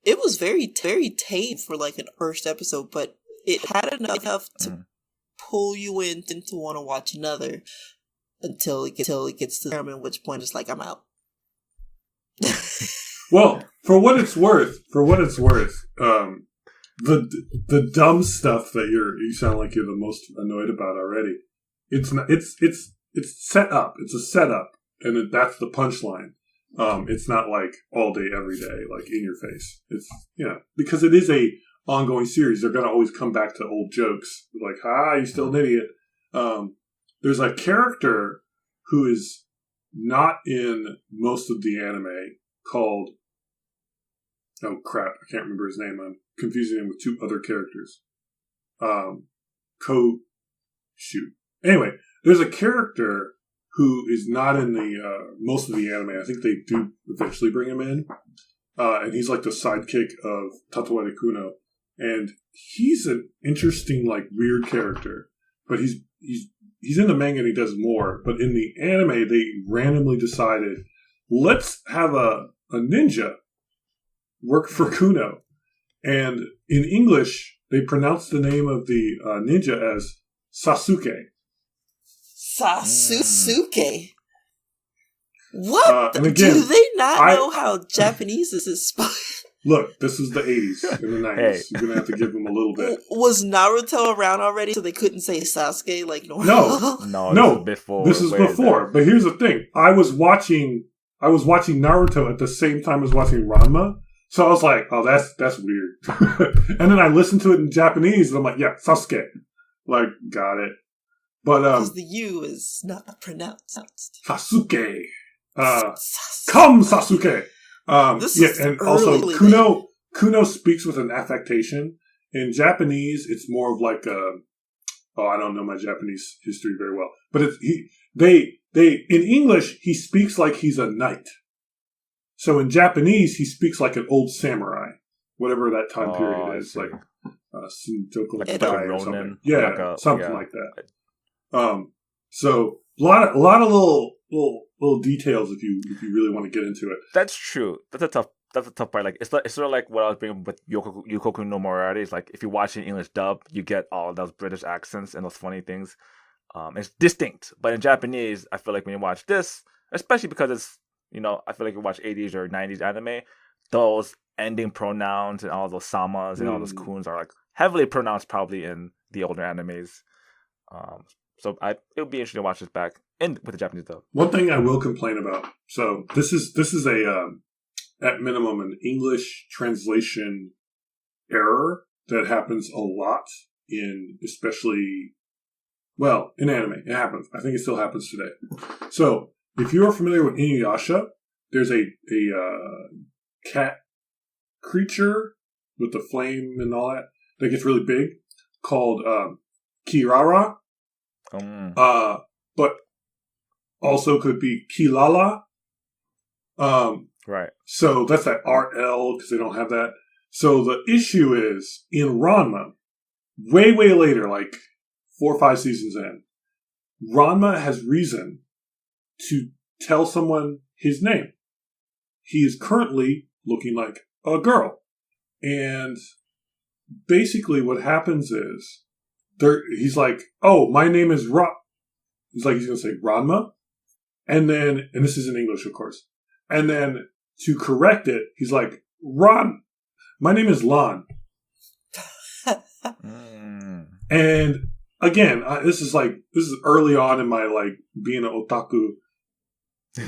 It was very, very tame for like an first episode, but it had enough to pull you in to want to watch another until it gets to determine which point it's like I'm out. Well, for what it's worth, the dumb stuff that you sound like you're the most annoyed about already. It's set up. It's a setup, and that's the punchline. It's not like all day, every day, like in your face. It's because it is a ongoing series. They're gonna always come back to old jokes, like you're still an idiot. There's a character who is not in most of the anime called, oh crap, I can't remember his name. I'm confusing him with two other characters. Anyway, there's a character who is not in the most of the anime. I think they do eventually bring him in. And he's like the sidekick of Tatoeru Kuno. And he's an interesting, like, weird character. But he's in the manga and he does more. But in the anime, they randomly decided, let's have a ninja work for Kuno. And in English, they pronounce the name of the ninja as Sasuke. Sasuke. What? And again, do they not know how Japanese is spoken? Look, this is the 80s and the 90s. Hey. You're going to have to give them a little bit. Was Naruto around already so they couldn't say Sasuke like normal? No. This is before. But here's the thing. I was watching Naruto at the same time as watching Ranma. So I was like, oh, that's weird. And then I listened to it in Japanese and I'm like, yeah, Sasuke. Like, got it. But because the U is not pronounced. Sasuke. Come Sasuke. And also Kuno speaks with an affectation. In Japanese, it's more of like I don't know my Japanese history very well, but in English he speaks like he's a knight. So in Japanese he speaks like an old samurai, whatever that time period is, like Shintoku Kai or something. Yeah, something like that. So a lot of little details if you really want to get into it. That's true. That's a tough part. Like it's sort of like what I was bringing with Yokoku no Moriarty. It's like if you watch an English dub, you get all those British accents and those funny things. It's distinct, but in Japanese, I feel like when you watch this, especially because it's I feel like you watch 80s or 90s anime, those ending pronouns and all those samas and all those kuns are like heavily pronounced probably in the older animes. So it would be interesting to watch this back with the Japanese dub. One thing I will complain about. So this is a at minimum an English translation error that happens a lot in anime. It happens. I think it still happens today. So if you are familiar with Inuyasha, there's a cat creature with the flame and all that gets really big called Kirara. But also could be Kilala. Right. So that's that RL because they don't have that. So the issue is in Ranma, way later, like 4 or 5 seasons in, Ranma has reason to tell someone his name. He is currently looking like a girl, and basically what happens is. He's like, oh, my name is He's going to say Ranma. And this is in English, of course. And then to correct it, he's like, my name is Lan. And again, this is early on in my being an otaku.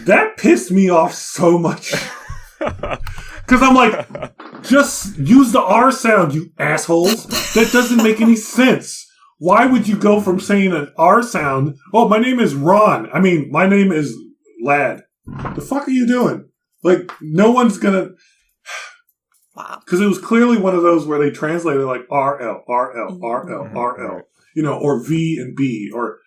That pissed me off so much. Because I'm like, just use the R sound, you assholes. That doesn't make any sense. Why would you go from saying an R sound? Oh, my name is Ron. I mean, my name is Lad. The fuck are you doing? Like, no one's gonna... Wow. Because it was clearly one of those where they translated like RL, RL, RL, RL, or V and B, or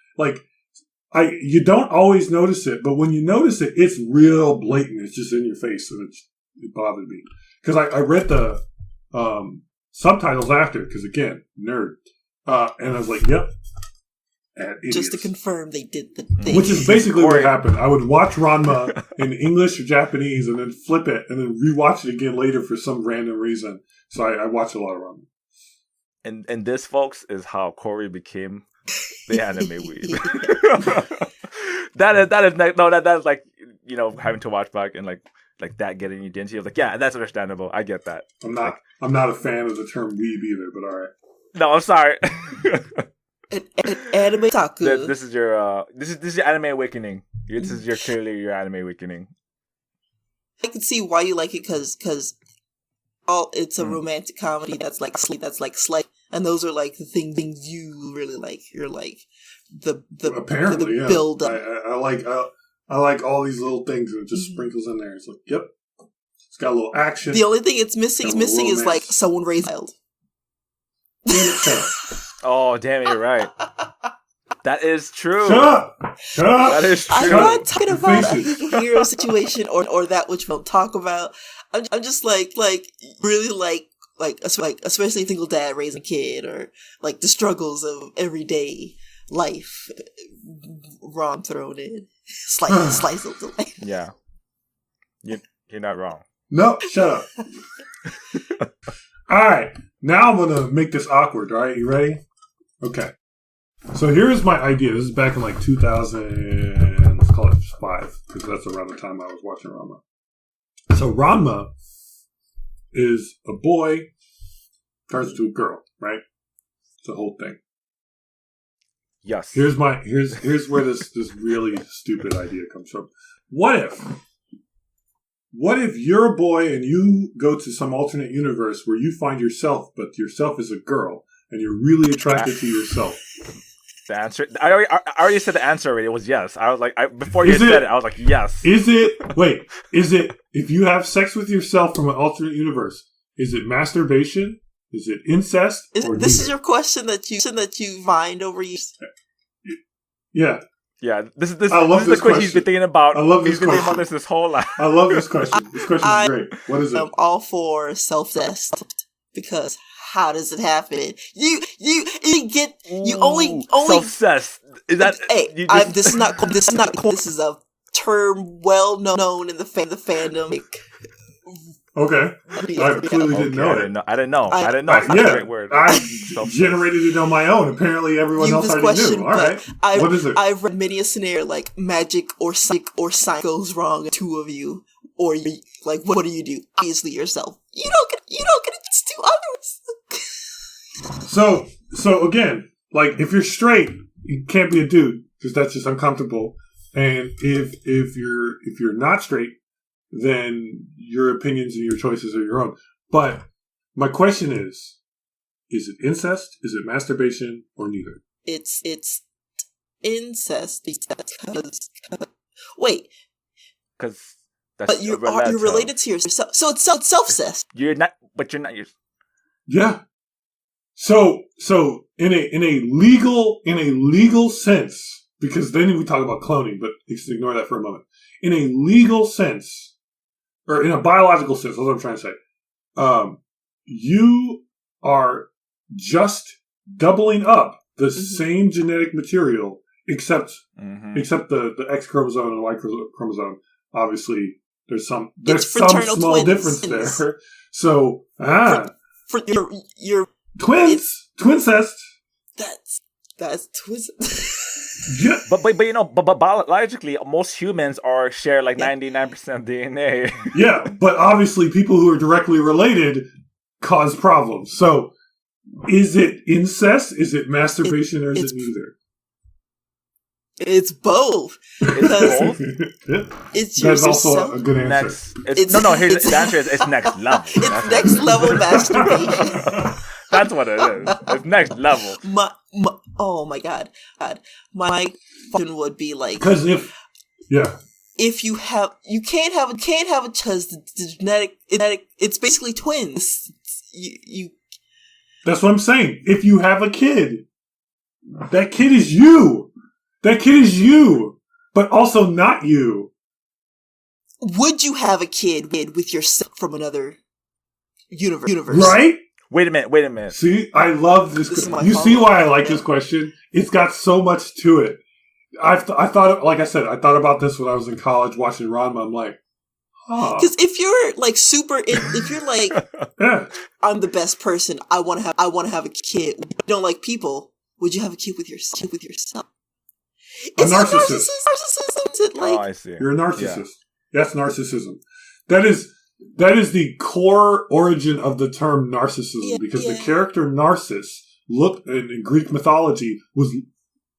you don't always notice it, but when you notice it, it's real blatant. It's just in your face, and it bothered me. Because I read the subtitles after, because again, nerd. And I was like, yep. Just to confirm they did the thing. Which is basically what happened. I would watch Ranma in English or Japanese and then flip it and then rewatch it again later for some random reason. So I watch a lot of Ranma. And this, folks, is how Cori became the anime weeb. that is like, having to watch back and like that getting you into. I was like, yeah, that's understandable. I get that. I'm not a fan of the term weeb either, but all right. No, I'm sorry. An anime taku. This is your this is your anime awakening. This is clearly your anime awakening. I can see why you like it because it's a romantic comedy that's slight, and those are like the things you really like. You're like the apparently the build up. I like all these little things and it just sprinkles in there. It's like, yep, it's got a little action. The only thing it's missing is like someone raised a child. Oh, damn it, you're right. That is true. Shut up! That is true. I'm not talking about a hero situation or that which we'll talk about. I'm just really like especially a single dad raising a kid or like the struggles of everyday life. Rom thrown in. Slice of the life. Yeah. You're not wrong. No, shut up. Alright. Now I'm going to make this awkward, all right? You ready? Okay. So here's my idea. This is back in 2000, let's call it 5, because that's around the time I was watching Ranma. So Ranma is a boy, turns into a girl, right? It's a whole thing. Yes. Here's where this really stupid idea comes from. What if you're a boy and you go to some alternate universe where you find yourself, but yourself is a girl, and you're really attracted to yourself? The answer, I already said the answer already. It was yes. I was like, before you said it, I was like, yes. Is it, if you have sex with yourself from an alternate universe, is it masturbation? Is it incest? This is your question that you find over years? Yeah. Yeah, this is the question he's been thinking about. I love this question. He's been thinking about this whole life. I love this question. This question is great. What is it? I'm all for self-test because how does it happen? You only self-cessed. Is that? Hey, this is not. This is a term well known in the fandom. Okay. I clearly didn't know it. I didn't know. It's not a great word. I generated it on my own. Apparently everyone else already knew. All right. What is it? I've read many a scenario like magic or psych goes wrong, two of you, or you, like, what do? Obviously yourself. You don't get against two others. So again, like, if you're straight, you can't be a dude because that's just uncomfortable. And if you're not straight, then your opinions and your choices are your own. But my question is it incest? Is it masturbation? Or neither? It's incest because wait. Because that's you're related to yourself. So it's self-cessed. You're not yours. Yeah. So in a legal sense, because then we talk about cloning, but let's ignore that for a moment. In a legal sense, or in a biological sense, that's what I'm trying to say. You are just doubling up the same genetic material, except the X chromosome and the Y chromosome. Obviously, there's some small difference there. So, for your twins, twincest. That's twins. Yeah. But biologically, most humans share 99% DNA. Yeah, but obviously people who are directly related cause problems. So Is it incest? Is it masturbation? Or is it neither? It's both. It's both? It's That's also a good answer. Here's the answer is it's next level. It's next level masturbation. That's what it is. It's next level. Oh my god. My question would be like, because if you can't have a because the genetic it's basically twins. You That's what I'm saying. If you have a kid, that kid is you. That kid is you, but also not you. Would you have a kid with yourself from another universe? Right? Wait a minute. See, I love this. You see why I like this question? It's got so much to it. I thought, like I said, I thought about this when I was in college watching Ranma. I'm like, because if you're like if you're like, yeah. I'm the best person, I want to have a kid. You don't like people. Would you have a kid with yourself? A narcissist. Narcissism? Is it like, I see. You're a narcissist. Yeah. That's narcissism. That is the core origin of the term narcissism, because the character Narcissus in Greek mythology was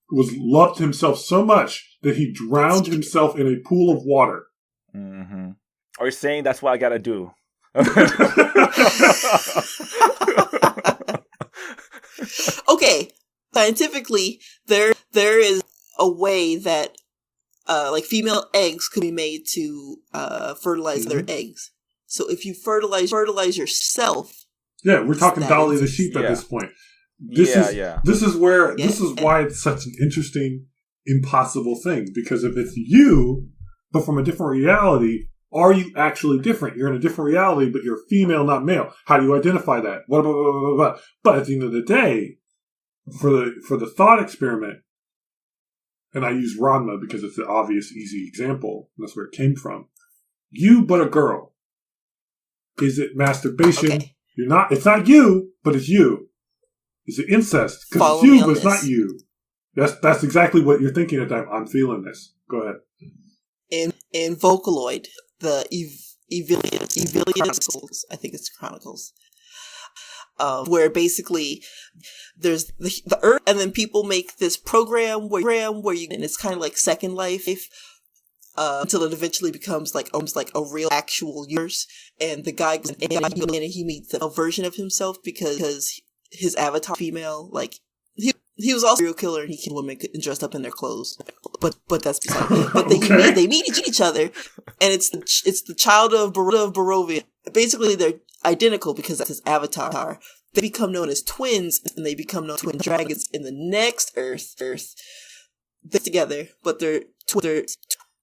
loved himself so much that he drowned himself in a pool of water. Mm-hmm. Are you saying that's what I gotta do? Okay, scientifically, there is a way that like female eggs could be made to fertilize their eggs. So if you fertilize yourself, we're talking Dolly the sheep at this point. This is why it's such an interesting, impossible thing. Because if it's you, but from a different reality, are you actually different? You're in a different reality, but you're female, not male. How do you identify that? Blah, blah, blah, blah, blah. But at the end of the day, for the thought experiment, and I use Ranma because it's the obvious, easy example. That's where it came from. You, but a girl. Is it masturbation? Okay. It's not you, but it's you. Is it incest? Because it's you, but it's not you. That's exactly what you're thinking at that time. I'm feeling this. Go ahead. In Vocaloid, the Evilian Chronicles, I think it's Chronicles, where basically there's the Earth, and then people make this program where you, and it's kind of like Second Life, until it eventually becomes like almost like a real actual universe, and the guy goes in and he meets a version of himself because his avatar female, like he was also a serial killer and he killed women and dressed up in their clothes, but that's beside me. But they meet each other, and it's the child of Barovia. Basically, they're identical because that's his avatar. They become known as twins, and they become known as twin dragons in the next Earth. They're together, but they're twins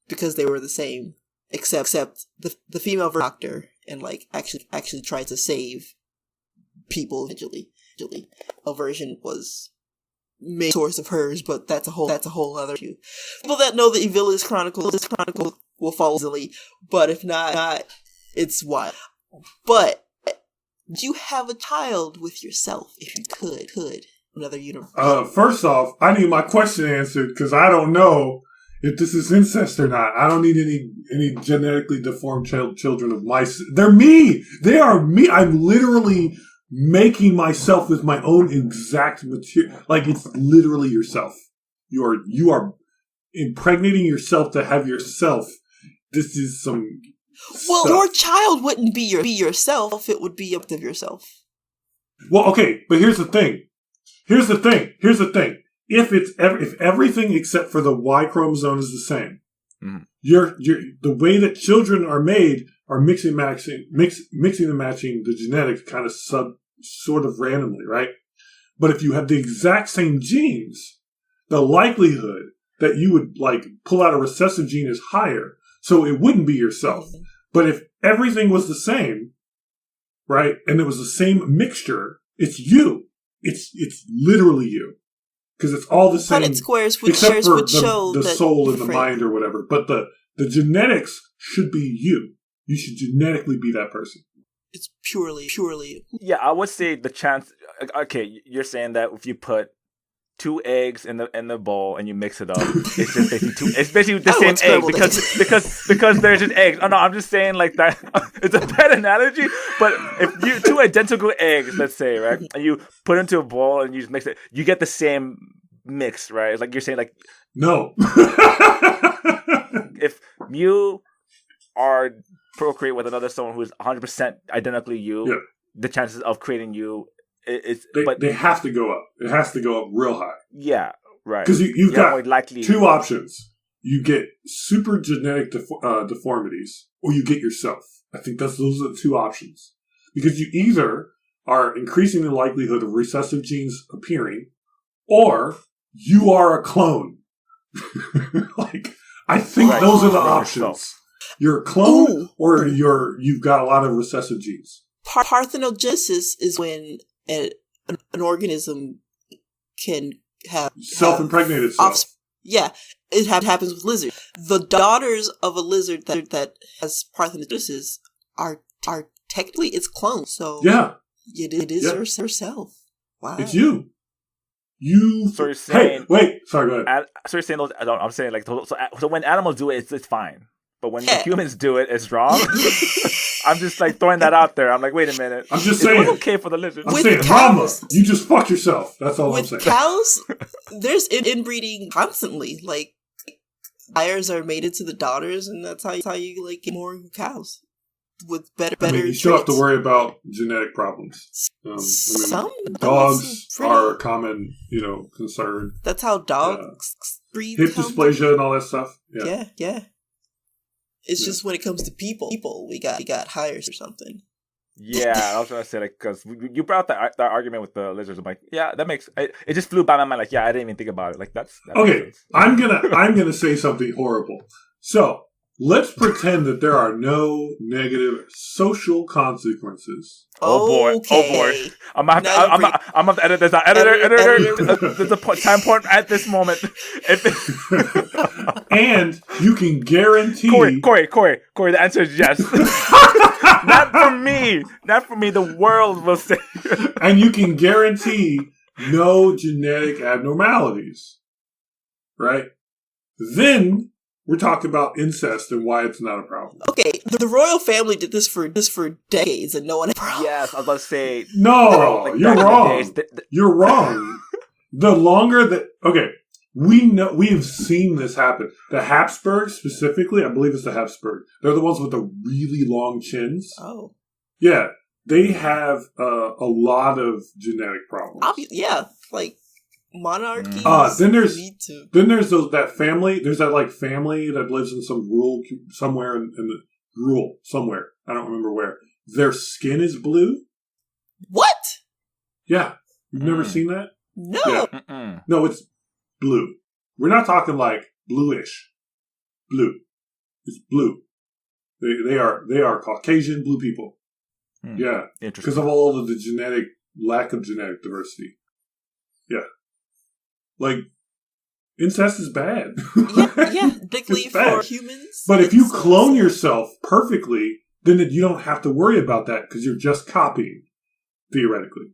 because they were the same, except the female doctor and like actually tried to save people eventually. A version was made source of hers, but that's a whole other issue. People that know the Evilius Chronicles will follow easily, but if not, it's wild. But do you have a child with yourself if you could another universe? First off, I need my question answered because I don't know if this is incest or not. I don't need any genetically deformed children of my. They're me. They are me. I'm literally making myself with my own exact material. Like, it's literally yourself. You are impregnating yourself to have yourself. This is some stuff. Your child wouldn't be yourself. It would be up to yourself. Well, okay, but here's the thing. If everything except for the Y chromosome is the same, the way that children are made are mixing and matching the genetics kind of sort of randomly, right? But if you have the exact same genes, the likelihood that you would like pull out a recessive gene is higher, so it wouldn't be yourself. Mm-hmm. But if everything was the same, right, and it was the same mixture, it's you. It's literally you. Because it's all the same. Punnett squares would show the soul and the mind or whatever. But the genetics should be you. You should genetically be that person. It's purely. Yeah, I would say the chance. Okay, you're saying that if you put 2 eggs in the bowl and you mix it up. It's just basically the same egg because there's just eggs. Oh no, I'm just saying like that. It's a bad analogy, but if you 2 identical eggs, let's say, right, and you put it into a bowl and you just mix it, you get the same mix, right? It's like you're saying like no. If you are procreate with another someone who is 100% identically you, the chances of creating you. They have to go up. It has to go up real high. Yeah, right. Because you've got 2 options. You get super genetic deformities, or you get yourself. I think those are the 2 options. Because you either are increasing the likelihood of recessive genes appearing, or you are a clone. Like, I think those are the options. You're a clone, or you've got a lot of recessive genes. Parthenogenesis is when an organism can have self-impregnated itself. Yeah, it happens with lizards. The daughters of a lizard that has parthenogenesis are technically its clones. So it is herself. Wow, it's you. So you're saying? Hey, wait. Sorry, go ahead. So you're saying those? I'm saying like so when animals do it, it's fine. But when humans do it, it's wrong. I'm just like throwing that out there. I'm like, wait a minute. I'm just saying. It's okay for the lizard. I'm saying, Ranma, you just fucked yourself. That's all I'm saying. With cows, there's inbreeding constantly. Like, sires are mated to the daughters, and that's how you like get more cows with better. You still have to worry about genetic problems. Dogs are a common, concern. That's how dogs breed. Hip dysplasia and all that stuff. Yeah. It's just when it comes to people, we got hires or something. Yeah, I was gonna say like because you brought that argument with the lizards. I'm like, yeah, that makes it just flew by my mind. Like, yeah, I didn't even think about it. Like that okay. I'm gonna say something horrible. So let's pretend that there are no negative social consequences. Oh boy! I'm gonna edit this out. Editor. There's a time point at this moment. And you can guarantee Cori. The answer is yes. Not for me. The world will say. And you can guarantee no genetic abnormalities, right? Then we're talking about incest and why it's not a problem. Okay, the royal family did this for decades, and no one had a problem. Yes, I was about to say. No, like you're wrong. You're wrong. The longer that we have seen this happen. The Habsburgs specifically, I believe it's the Habsburg. They're the ones with the really long chins. Oh, yeah, they have a lot of genetic problems. like. Monarchies. Then there's that family. There's that family that lives in some rural somewhere in the rural somewhere. I don't remember where. Their skin is blue. What? Yeah, you've never seen that? No. Yeah. No, it's blue. We're not talking like bluish. Blue. It's blue. They are Caucasian blue people. Yeah, because of all of the lack of genetic diversity. Yeah. Like, incest is bad. Yeah, particularly for humans. But if you clone yourself perfectly, then you don't have to worry about that because you're just copying, theoretically.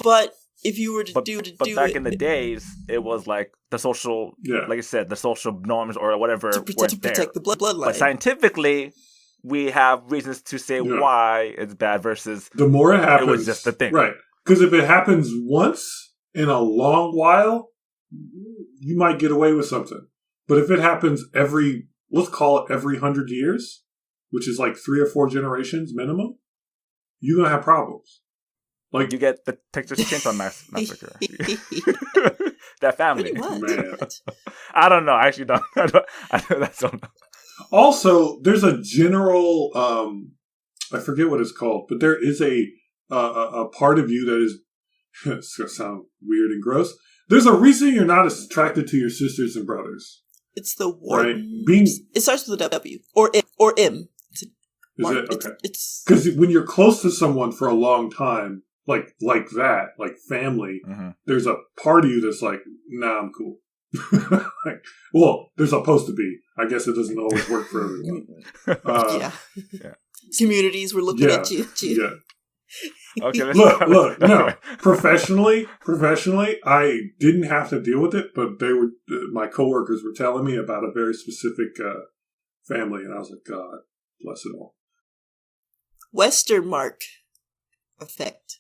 But if you were to do back in the days, it was like the social, like I said, the social norms or whatever to protect the bloodline. But scientifically, we have reasons to say why it's bad versus the more it happens, it was just the thing, right? Because if it happens once in a long while, you might get away with something. But if it happens let's call it every 100 years, which is like 3 or 4 generations minimum, you're going to have problems. Like you get the Texas Chainsaw Massacre. That family. Man. I don't know. I actually don't. I know that's all. Also, there's a general, I forget what it's called, but there is a part of you that is, it's going to sound weird and gross. There's a reason you're not attracted to your sisters and brothers. It's the word. Right? It starts with a W or M. Is it? Okay. Because when you're close to someone for a long time, like that, like family, there's a part of you that's like, nah, I'm cool. Well, there's supposed to be. I guess it doesn't always work for everyone. Yeah. Communities were looking at you. Yeah. Okay, look. No, professionally, I didn't have to deal with it, but my coworkers were telling me about a very specific family, and I was like, God bless it all. Western mark effect.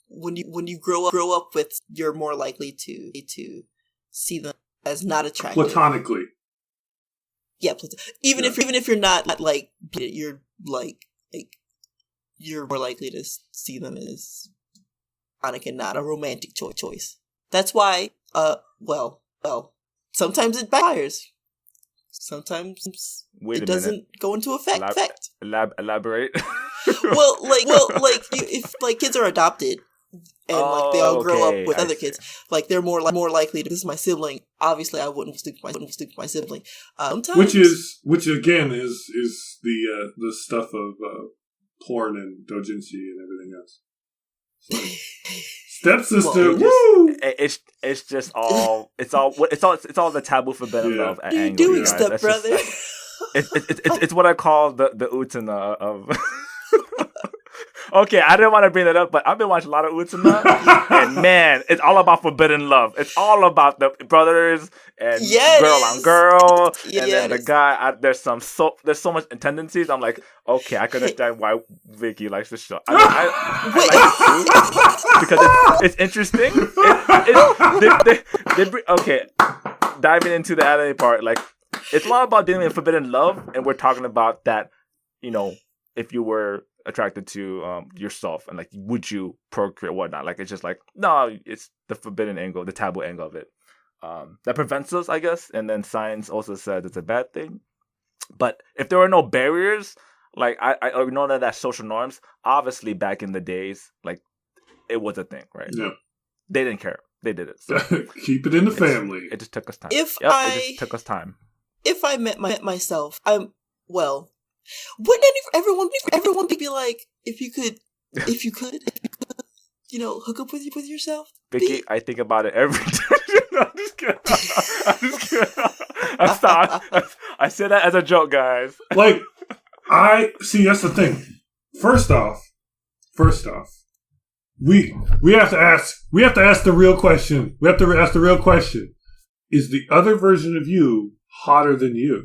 When you grow up with, you're more likely to see them as not attractive. Platonically. Yeah, even if you're not like, you're like you're more likely to see them as platonic and not a romantic choice. That's why, well, sometimes it backfires. Sometimes it doesn't go into effect. Elaborate. well, if like kids are adopted and like they all grow up with other kids, like they're more likely to. This is my sibling. Obviously, I wouldn't stoop to my sibling. Sometimes, which again is the stuff of porn and doujinshi and everything else. So, stepsister, woo! It's just all it's all the taboo forbidden love what are you angle. doing, stepbrother? It's what I call the utana of. Okay, I didn't want to bring that up, but I've been watching a lot of Utana, and man, it's all about forbidden love. It's all about the brothers and girl on girl, and then the guy. There's so much tendencies. I'm like, okay, I can understand why Vicky likes this show. I like it too because it's interesting. Okay, diving into the anime part, like it's a lot about dealing with forbidden love, and we're talking about that. You know, if you were attracted to yourself and like would you procreate whatnot, like it's just like no, it's the forbidden angle, the taboo angle of it that prevents us, I guess. And then science also says it's a bad thing, but if there were no barriers, like I know that social norms, obviously back in the days, like it was a thing, right? Yeah, they didn't care, they did it, so keep it in the family. It just took us time. It just took us time. If I met myself, wouldn't everyone be like, if you could, you know, hook up with yourself? Vicky, I think about it every day. I'm just kidding. I said that as a joke, guys. Like, I see. That's the thing. First off, we have to ask the real question. We have to ask the real question: is the other version of you hotter than you?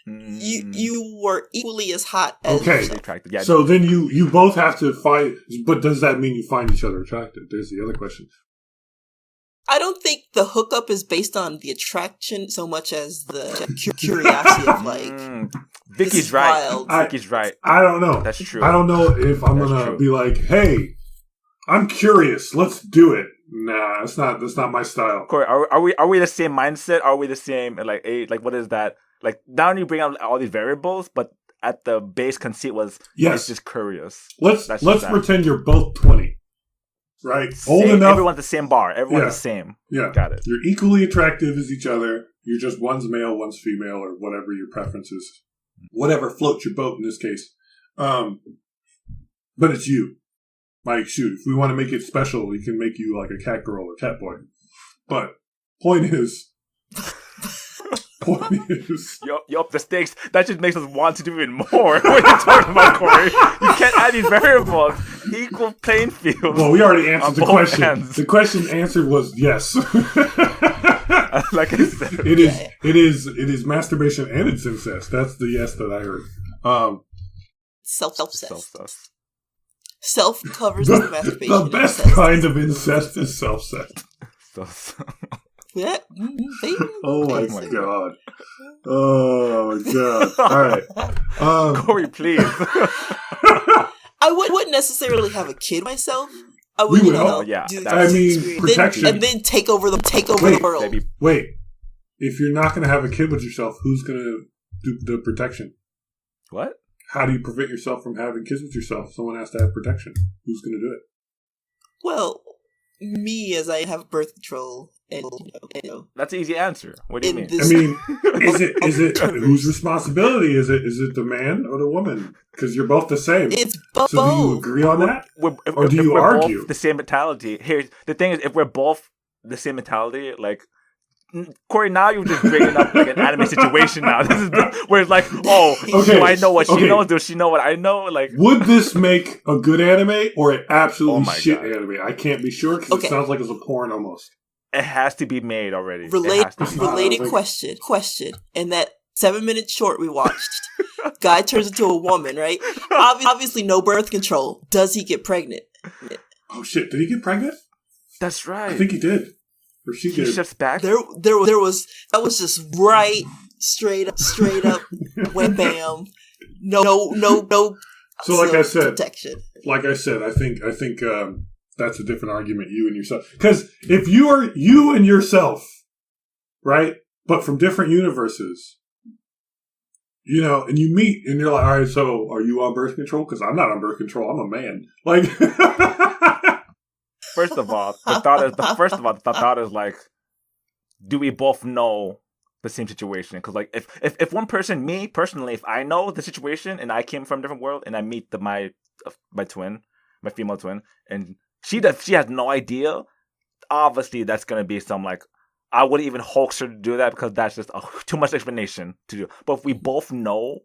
You were equally as hot as attractive. Yeah. So then you both have to find, but does that mean you find each other attractive? There's the other question. I don't think the hookup is based on the attraction so much as the curiosity of like. Vicky's right. Vicky's right. I don't know. That's true. I don't know if I'm gonna be like, hey, I'm curious. Let's do it. Nah, that's not my style. Cori, are we the same mindset? Are we the same like what is that? Like now you bring out all these variables, but at the base conceit was it's just curious. Let's pretend you're both 20, right? Old enough. Everyone's the same bar. Everyone's the same. Yeah, got it. You're equally attractive as each other. You're just one's male, one's female, or whatever your preference is. Whatever floats your boat in this case. But it's you. Like, shoot, if we want to make it special, we can make you like a cat girl or cat boy. But point is. You up the stakes. That just makes us want to do even more. What are you talking about, Cori? You can't add these variables. Equal playing field. Well, we already answered the question. Ends. The question answered was yes. Like I said, it is masturbation and it's incest. That's the yes that I heard. Self covers the masturbation. The best kind of incest is self-cest. Yeah. Oh my god. Oh my god. All right. Cori, please. I wouldn't necessarily have a kid myself. I would, protection, and then take over the world. Maybe. Wait, if you're not going to have a kid with yourself, who's going to do the protection? What? How do you prevent yourself from having kids with yourself? Someone has to have protection. Who's going to do it? Well, me, as I have birth control. And, that's an easy answer. What do you mean? I mean, is it whose responsibility is it? Is it the man or the woman? Because you're both the same. It's both. So do you agree on that, or do you argue? Both the same mentality. Here's the thing: is if we're both the same mentality, like Cori, now you're just bringing up like an anime situation now. This is where it's like, oh, okay, do I know what she knows? Does she know what I know? Like, would this make a good anime or an absolutely shit God. anime? I can't be sure because it sounds like it's a porn almost. It has to be made already. Related question. And that 7-minute short we watched, guy turns into a woman, right? Obviously, no birth control. Does he get pregnant? Oh shit! Did he get pregnant? That's right. I think he did. Or she did. He shifts back. There was that was just right, straight up, wham bam. No. So like I said, protection. I think that's a different argument. You and yourself, because if you are you and yourself, right, but from different universes, and you meet and you're like, all right, so are you on birth control? Because I'm not on birth control. I'm a man. Like, first of all, the thought is like, do we both know the same situation? Because like, if one person, me personally, if I know the situation and I came from a different world and I meet my twin, my female twin, and she has no idea, obviously that's gonna be some like, I wouldn't even hoax her to do that because that's just too much explanation to do. But if we both know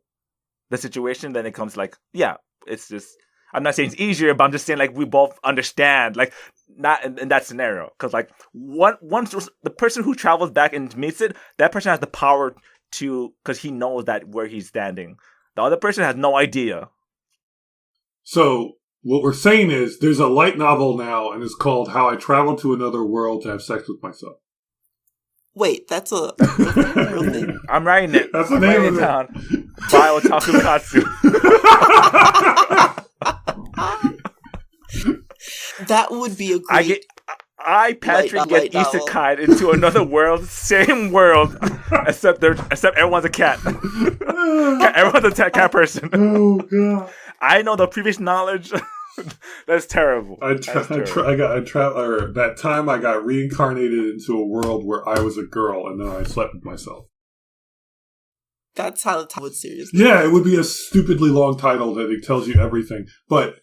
the situation, then it comes like, yeah, it's just, I'm not saying it's easier, but I'm just saying like we both understand, like not in that scenario. Because like once the person who travels back and meets it, that person has the power to, because he knows that where he's standing. The other person has no idea. So what we're saying is there's a light novel now, and it's called "How I Traveled to Another World to Have Sex with Myself." Wait, that's a real thing. I'm writing it. That's the name of it. Down. By Taku Katsu. That would be a great. Patrick, get isekai into another world, same world, except everyone's a cat. Everyone's a cat person. Oh god! I know the previous knowledge. That's terrible. That time I got reincarnated into a world where I was a girl, and then I slept with myself. That's how the title is serious. Yeah, it would be a stupidly long title that it tells you everything. But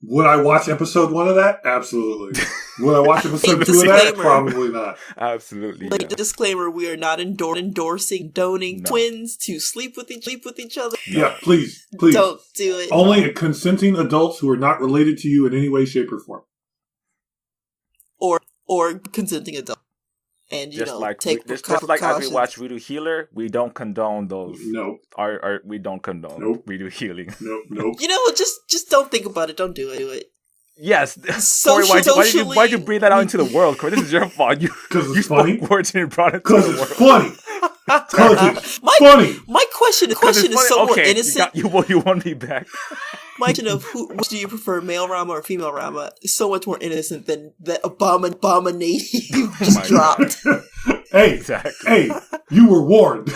would I watch episode 1 of that? Absolutely. Would I watch episode 2 of that? Probably not. Absolutely. Like the disclaimer: we are not endorsing twins to sleep with each other. No. Yeah, please. Don't do it. Only consenting adults who are not related to you in any way, shape, or form. Or consenting adults. And take like as we watch Voodoo Healer, we don't condone those. No, we don't condone. Nope. Voodoo healing. Nope. Just don't think about it. Don't do it. Yes. Cori, why'd you bring that out into the world, Cori? This is your fault. Because it's funny. Words and brought it to the world. Because it's funny. Because it's funny. My question is so more innocent. You want me back? My question of which do you prefer, male Ranma or female Ranma, is so much more innocent than the abomination you just dropped. Hey, exactly. Hey, you were warned.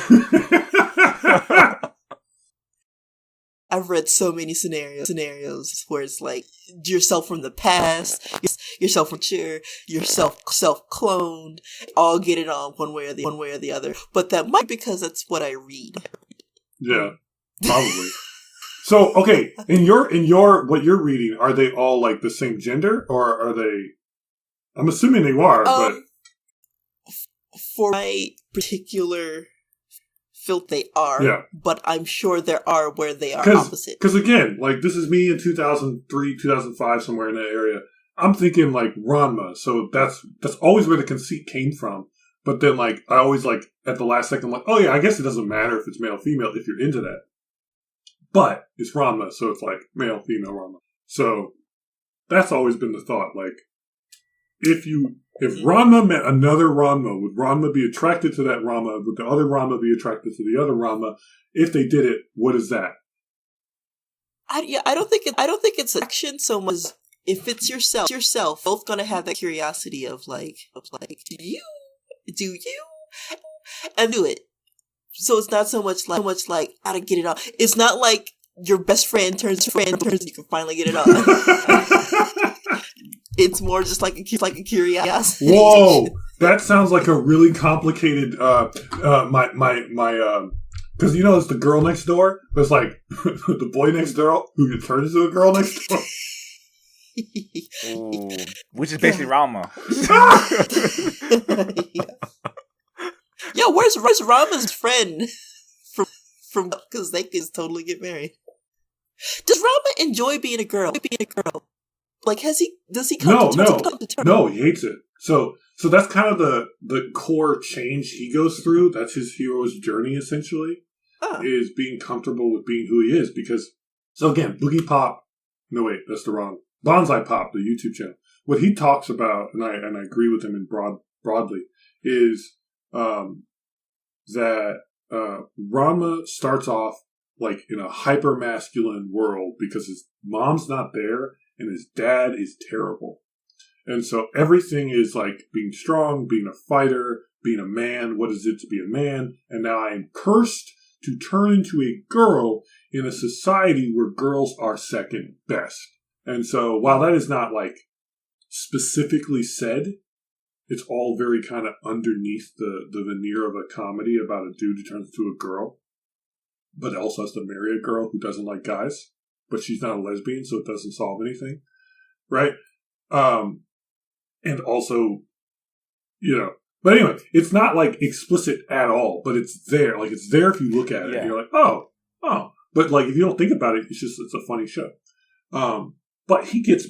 I've read so many scenarios where it's like yourself from the past, yourself mature, yourself cloned, all get it on one way or the other. But that might be because that's what I read. Yeah, probably. So, okay, in your what you're reading, are they all like the same gender, or are they? I'm assuming they are, but for my particular filth, they are. Yeah. But I'm sure there are where they are opposite. Because again, like this is me in 2003, 2005, somewhere in that area. I'm thinking like Ranma, so that's always where the conceit came from. But then, like, I always like at the last second, I'm like, oh yeah, I guess it doesn't matter if it's male or female if you're into that. But it's Ranma, so it's like male, female Ranma. So that's always been the thought. Like, if Ranma met another Ranma, would Ranma be attracted to that Ranma? Would the other Ranma be attracted to the other Ranma? If they did it, what is that? I don't think it's action so much as if it's yourself, both gonna have that curiosity of like, do you, and do it. So it's not so much like gotta get it on. It's not like your best friend turns you can finally get it on. It's more just like a curiosity. Whoa, that sounds like a really complicated. Because it's the girl next door. But it's like the boy next door who turns into a girl next door. Ooh, which is basically Ranma. Yeah, where's Rama's friend from because they can totally get married. Does Rama enjoy being a girl? Like, does he come to terms? No, he hates it. So that's kind of the core change he goes through. That's his hero's journey, essentially, is being comfortable with being who he is. Because, so again, Boogie Pop, no wait, that's the wrong, Bonsai Pop, the YouTube channel. What he talks about, and I agree with him in broadly, is that Ranma starts off like in a hyper masculine world because his mom's not there and his dad is terrible. And so everything is like being strong, being a fighter, being a man. What is it to be a man? And now I am cursed to turn into a girl in a society where girls are second best. And so while that is not like specifically said, it's all very kind of underneath the veneer of a comedy about a dude who turns into a girl, but also has to marry a girl who doesn't like guys, but she's not a lesbian, so it doesn't solve anything, right? And also, but anyway, it's not like explicit at all, but it's there. Like, it's there if you look at it. And you're like, oh. But like, if you don't think about it, it's a funny show. But he gets,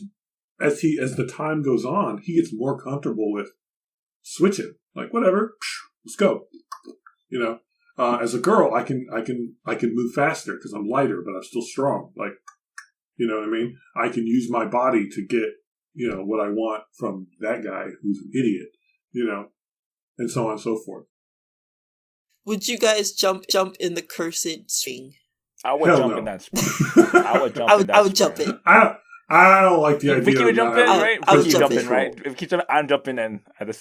as the time goes on, he gets more comfortable with switching. Like, whatever, let's go. As a girl, I can move faster because I'm lighter, but I'm still strong. Like, you know what I mean? I can use my body to get, what I want from that guy who's an idiot, and so on and so forth. Would you guys jump in the cursed string? I would jump in that spring. I would jump in. I don't like the idea. Vicky would jump in, right? I would Vicky jump jump in, right? If Vicky I'm jumping in.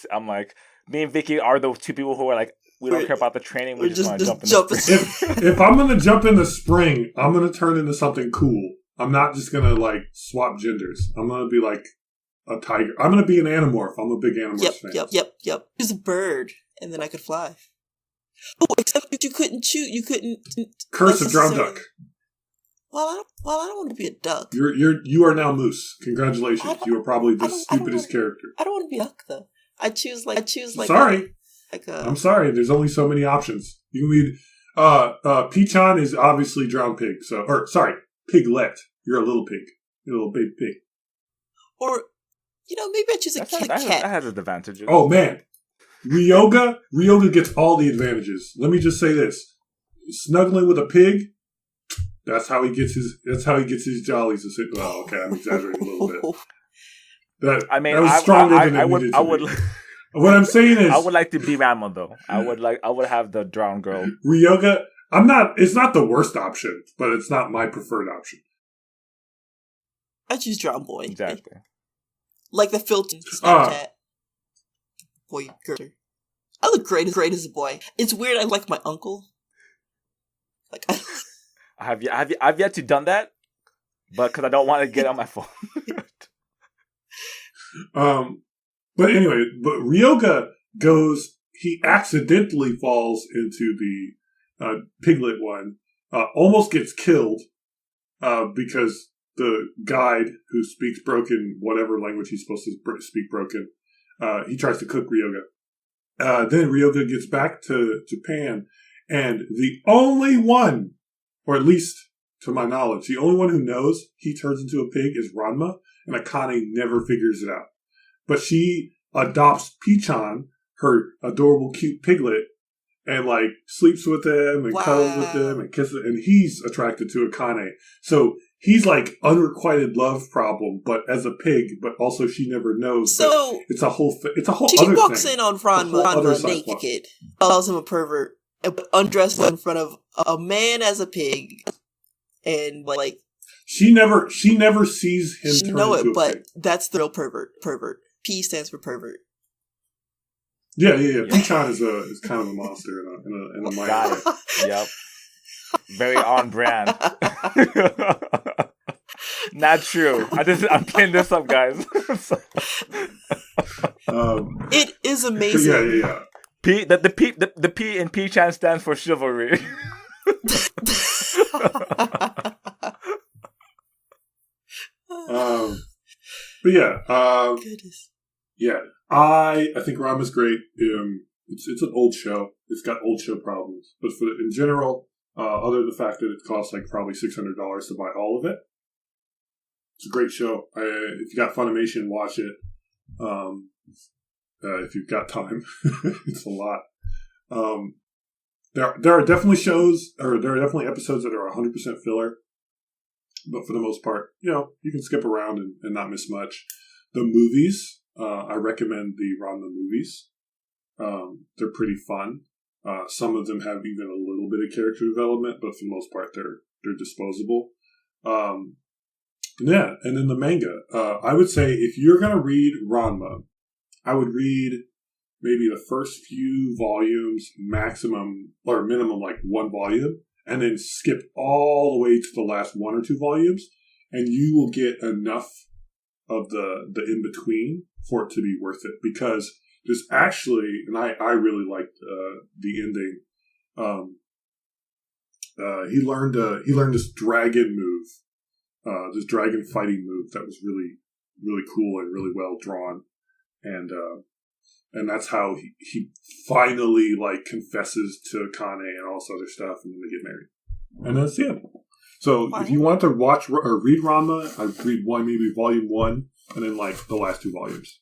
I'm like, me and Vicky are those two people who are like, we don't care about the training. We just want to jump in the spring. If I'm going to jump in the spring, I'm going to turn into something cool. I'm not just going to like swap genders. I'm going to be like a tiger. I'm going to be an Animorph. I'm a big Animorph fan. Yep. He's a bird, and then I could fly. Oh, except you couldn't shoot. You couldn't curse a drowned duck. Well, I don't want to be a duck. You are now Moose. Congratulations. You are probably the stupidest character. I don't want to be a duck though. I choose like. Sorry. I'm sorry. There's only so many options. You can be. Peachan is obviously drowned pig. Piglet. You're a little pig. You're a little baby pig. Or, maybe I choose a cat. That has its advantages. Oh man, Ryoga gets all the advantages. Let me just say this: snuggling with a pig. That's how he gets his jollies. Well, okay, I'm exaggerating a little bit. That was stronger than it needed to be. What I'm saying is, I would like to be Ranma though. I would have the drowned girl. Ryoga, it's not the worst option, but it's not my preferred option. I choose drowned boy. Exactly. Like the filter Snapchat. Boy, girl. I look great as a boy. It's weird. I like my uncle. Like I've yet to done that, but because I don't want to get on my phone. But anyway, Ryoga he accidentally falls into the piglet one, almost gets killed because the guide who speaks broken, whatever language he's supposed to speak broken, he tries to cook Ryoga. Then Ryoga gets back to Japan, and the only one, or at least to my knowledge, the only one who knows he turns into a pig is Ranma, and Akane never figures it out. But she adopts Peachan, her adorable, cute piglet, and like sleeps with him and cuddles with him and kisses, and he's attracted to Akane. So he's like unrequited love problem, but as a pig. But also she never knows. So it's a whole. It's a whole. She other walks thing. in on Ranma naked, calls him a pervert, and undresses in front of a man as a pig, and like she never sees him. She know it, but that's the real pervert. P stands for pervert. Yeah. Peachan is kind of a monster in a mind. Got it. Yep. Very on brand. Not true. I'm playing this up, guys. It is amazing. Yeah. The P in Peachan stands for chivalry. But yeah. Goodness. Yeah. I think Ranma's great. It's an old show. It's got old show problems. But in general, other than the fact that it costs like probably $600 to buy all of it, it's a great show. If you got Funimation, watch it. If you've got time, it's a lot. There are definitely episodes that are 100% filler, but for the most part, you can skip around and not miss much. The movies, I recommend the Ranma movies. They're pretty fun. Some of them have even a little bit of character development, but for the most part, they're disposable. And then the manga. I would say if you're going to read Ranma, I would read maybe the first few volumes, maximum or minimum like one volume, and then skip all the way to the last one or two volumes, and you will get enough of the in-between for it to be worth it. Because there's actually, and I really liked the ending. He learned this dragon move, this dragon fighting move that was really, really cool and really well drawn. And that's how he finally like confesses to Kane and all this other stuff, and then they get married. And that's it. So if you want to watch or read Ranma, I'd read maybe volume 1, and then like the last 2 volumes.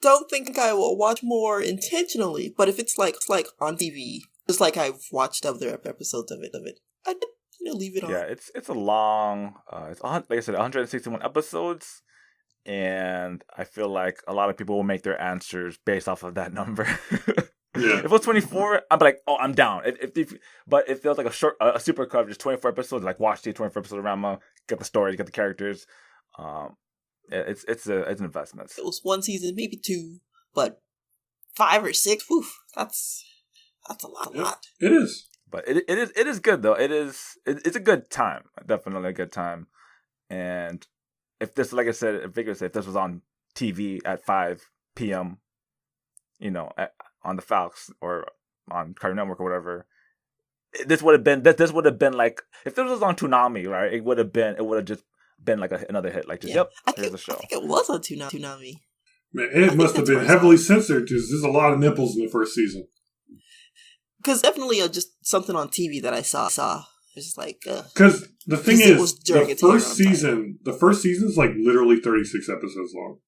Don't think I will watch more intentionally, but if it's like on TV, just like I've watched other episodes of it, I leave it on. Yeah, it's a long. It's like I said, 161 episodes. And I feel like a lot of people will make their answers based off of that number. Yeah. If it was 24, I'm like, oh, I'm down. But it feels like a super cut, just 24 episodes. Like watch the 24 episodes of Ranma, get the story, get the characters. It's an investment. It was 1 season, maybe 2, but 5 or 6. Woof, that's a lot. It is. But it is good though. It's a good time. Definitely a good time. And if this, like I said, if this was on TV at 5 p.m., on the Fox or on Cartoon Network or whatever, this would have been like, if this was on Toonami, right? It would have just been like another hit. Like, here's the show. I think it was on Toonami. Man, it must have been heavily censored because there's a lot of nipples in the first season. Because definitely just something on TV that I saw. It's just like, because the thing is, the first season is like literally 36 episodes long,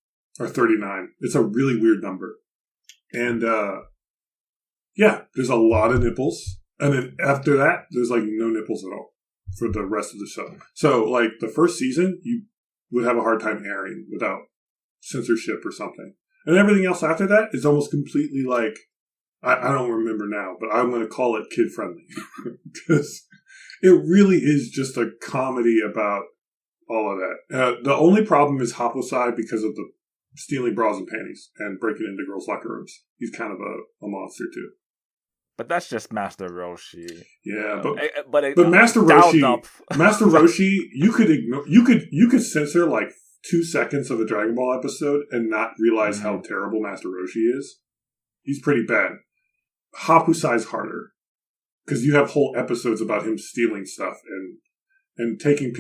or 39. It's a really weird number, and there's a lot of nipples, and then after that, there's like no nipples at all for the rest of the show. So, like the first season, you would have a hard time airing without censorship or something, and everything else after that is almost completely like, I don't remember now, but I'm going to call it kid friendly because it really is just a comedy about all of that. The only problem is Haposai because of the stealing bras and panties and breaking into girls' locker rooms. He's kind of a monster too. But that's just Master Roshi. Yeah, but Master Roshi, you could ignore, you could censor like 2 seconds of a Dragon Ball episode and not realize how terrible Master Roshi is. He's pretty bad. Hapusai's harder. Because you have whole episodes about him stealing stuff and taking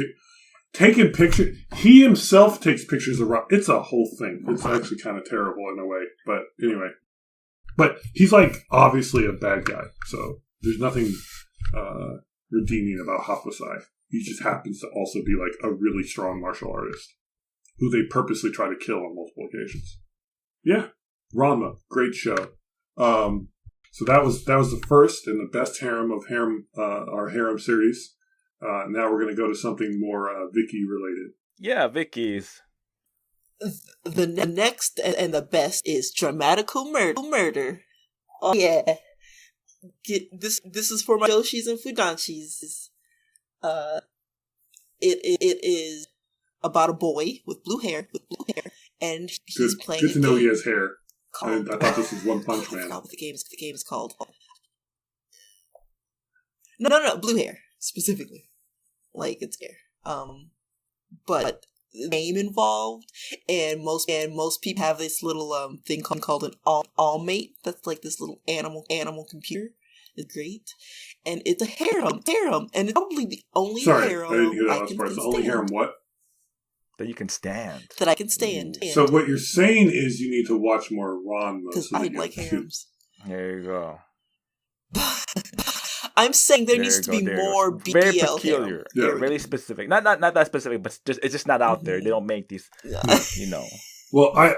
pictures. He himself takes pictures of rock. It's a whole thing. It's actually kind of terrible in a way. But anyway. But he's like obviously a bad guy. So there's nothing redeeming about Hapusai. He just happens to also be like a really strong martial artist who they purposely try to kill on multiple occasions. Yeah. Ranma. Great show. So that was the first and the best harem of our harem series. Now we're going to go to something more Vicky related. Yeah, Vicky's. The next and the best is DRAMAtical Murder. Oh yeah, this is for my Yoshis and Fudanshis. It is about a boy with blue hair, and he's playing. Good to know he has hair. I thought this was One Punch Man. I forgot what the game is called. No, blue hair specifically, like it's hair. But the game involved, and most people have this little thing called an all-mate. That's like this little animal computer. It's great, and it's a harem, and it's probably the only harem. I didn't hear that last part. It's the only harem what? that you can stand. That I can stand. So what you're saying is you need to watch more Ranma. Because I like harems. There you go. I'm saying there needs to be more BBL. Very peculiar. Yeah. Really specific. Not that specific, but it's just not out there. They don't make these, you know. Well, I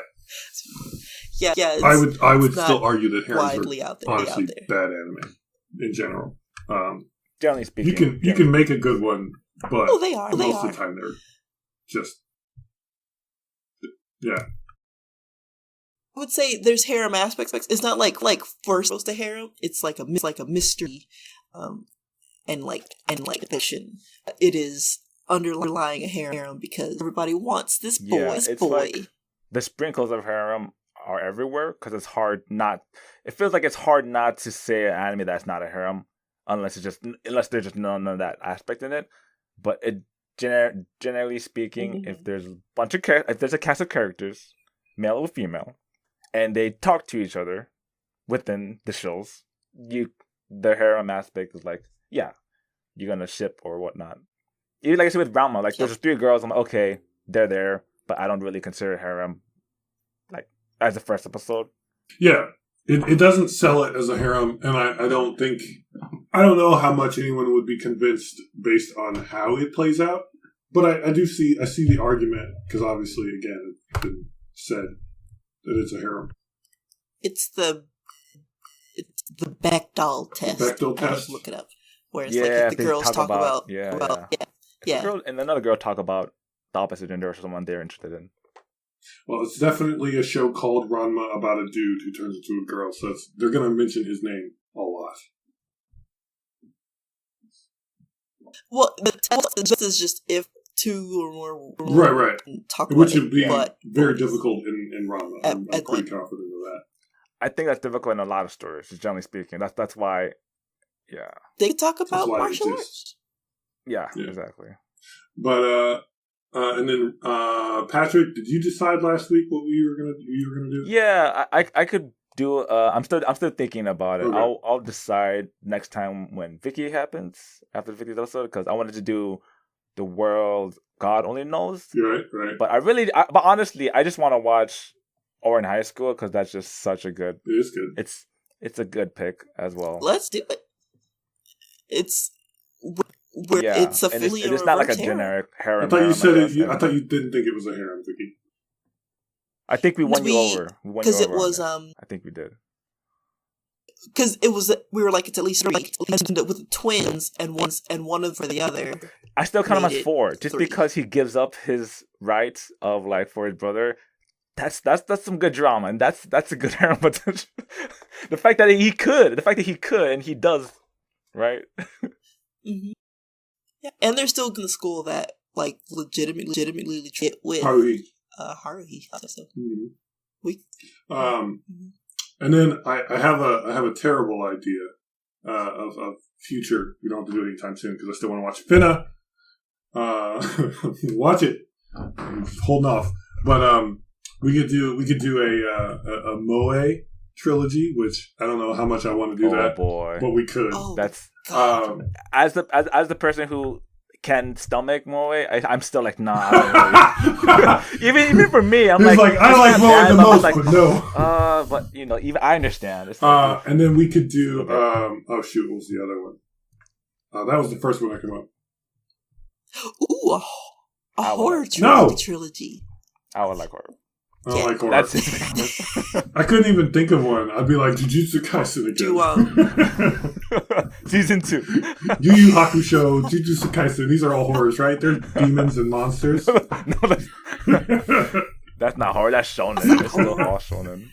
would it's still argue that harems are out there, honestly bad anime in general. Generally speaking, you can make a good one, but they are. Most of the time they're just I would say there's harem aspects. It's not like first a harem. It's like a mystery, and like fiction. It is underlying a harem because everybody wants this boy. Like the sprinkles of harem are everywhere because it's hard not. It feels like it's hard not to say an anime that's not a harem unless there's just none of that aspect in it. But it generally speaking, if there's a cast of characters, male or female, and they talk to each other within the shows, the harem aspect is like, yeah, you're gonna ship or whatnot. Even like I said with Ranma, like there's 3 girls, I'm like, okay, they're there, but I don't really consider harem like as the first episode. Yeah, it doesn't sell it as a harem, and I don't know how much anyone would be convinced based on how it plays out. But I see the argument because obviously, again, it's been said that it's a harem. It's the Bechdel test. Bechdel test. Just look it up. Where it's like if the girls talk about girl and another girl talk about the opposite gender or someone they're interested in. Well, it's definitely a show called Ranma about a dude who turns into a girl, so they're going to mention his name a lot. Well, the test is just if 2 or more right talk about which would be but very difficult in Ranma. I'm pretty confident of that. I think that's difficult in a lot of stories, generally speaking. That's why, yeah. They talk about martial arts. Yeah, exactly. But and then Patrick, did you decide last week what you were gonna do? Yeah, I could do. I'm still thinking about it. Okay. I'll decide next time when Vicky happens after Vicky's episode because I wanted to do the world God only knows. Right. But but honestly, I just want to watch Or in High School because that's just such a good. It is good. It's a good pick as well. Let's do it. It's a fully it's not like a generic harem. I thought you said it. I thought you didn't think it was a harem, Vicky. I think we won you over. Because it was I think we did. Because it was, we were like, it's at least 3 with the twins and one of for the other. I still count him as 4, just 3. because he gives up his rights of like for his brother. That's some good drama, and that's a good harem potential. The fact that he could, and he does, right? Mm-hmm. Yeah, and they're still in the school that like legitimately fit with Haruhi. So and then I have a terrible idea of future. We don't have to do it anytime soon because I still want to watch Finna. Watch it. I'm holding off, but we could do a Moe trilogy, which I don't know how much I want to do that. Boy. But we could. That's as the person who can stomach Moe, I'm still like, nah. I don't really. even for me, I'm like I like Moe the most, like, but no. But even I understand. It's and then we could do. Oh shoot, what was the other one? That was the first one that came up. Ooh, a horror trilogy. I would like horror. I don't like horror. That's it. I couldn't even think of one. I'd be like Jujutsu Kaisen again. Season 2. Yu Yu Hakusho, Jujutsu Kaisen. These are all horrors, right? They're demons and monsters. No, that's not horror. That's shonen. It's still all shonen.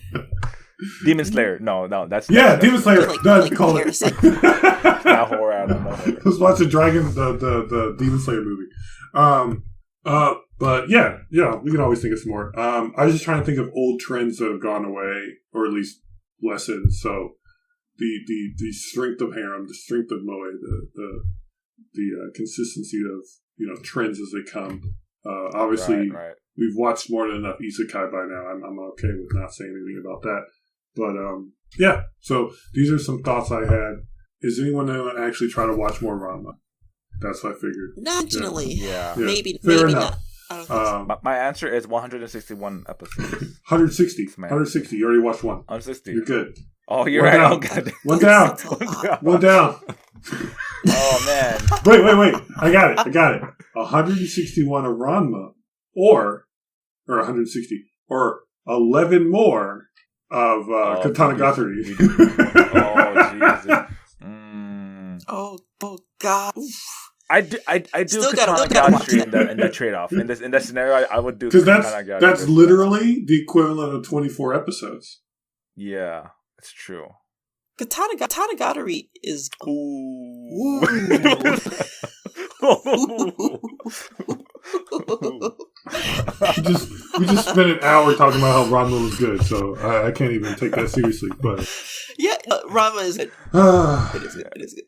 Demon Slayer. No, that's Demon Slayer. Call it. It's not horror. I don't know. I was watching the Demon Slayer movie. But yeah, we can always think of some more. I was just trying to think of old trends that have gone away, or at least lessened. So the strength of harem, the strength of moe, the consistency of trends as they come. Obviously, right. We've watched more than enough isekai by now. I'm okay with not saying anything about that. But yeah, so these are some thoughts I had. Is anyone going to actually try to watch more Ranma? That's what I figured. Not intentionally. Yeah. Maybe enough. not. I My answer is 161 episodes. 160. 160. You already watched one. 160. You're good. Oh, you're right. Oh, God. One down. One down. Oh, man. Wait. I got it. 161 of Ranma, or 160, or 11 more of Katana Gatari. Oh, Jesus. Oh, God. Oof. I do Katana Gatari in the trade-off. In that scenario, I would do Katana Gatari. Because that's literally the equivalent of 24 episodes. Yeah, it's true. Katana Gatari is... Ooh. we just spent an hour talking about how Ranma was good, so I can't even take that seriously. But yeah, Ranma is good. It is good.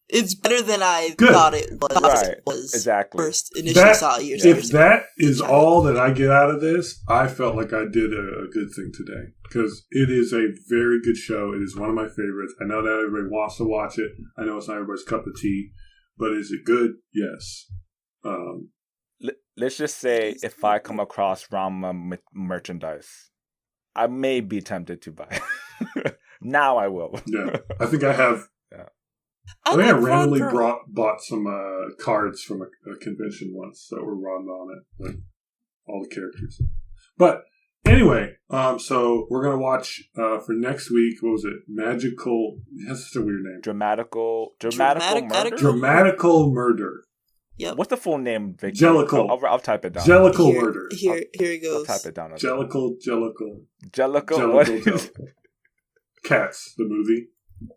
It's better than I thought it was. Right. It was exactly. First initially saw years. If that is all that I get out of this, I felt like I did a good thing today, because it is a very good show. It is one of my favorites. I know that everybody wants to watch it. I know it's not everybody's cup of tea, but is it good? Yes. Let's just say if I come across Ranma merchandise, I may be tempted to buy it. Now I will. Yeah, I think I have. Yeah. I think I randomly bought some cards from a convention once that were Ranma on it, like all the characters. But anyway, so we're gonna watch for next week. What was it? Magical. That's such a weird name. Dramatical Murder. Dramatical Murder. Yep. What's the full name, Vicky? Jellicle. I'll type it down. Jellicle Murder. Here it goes. I'll type it down. Jellicle. What is... Cats, the movie.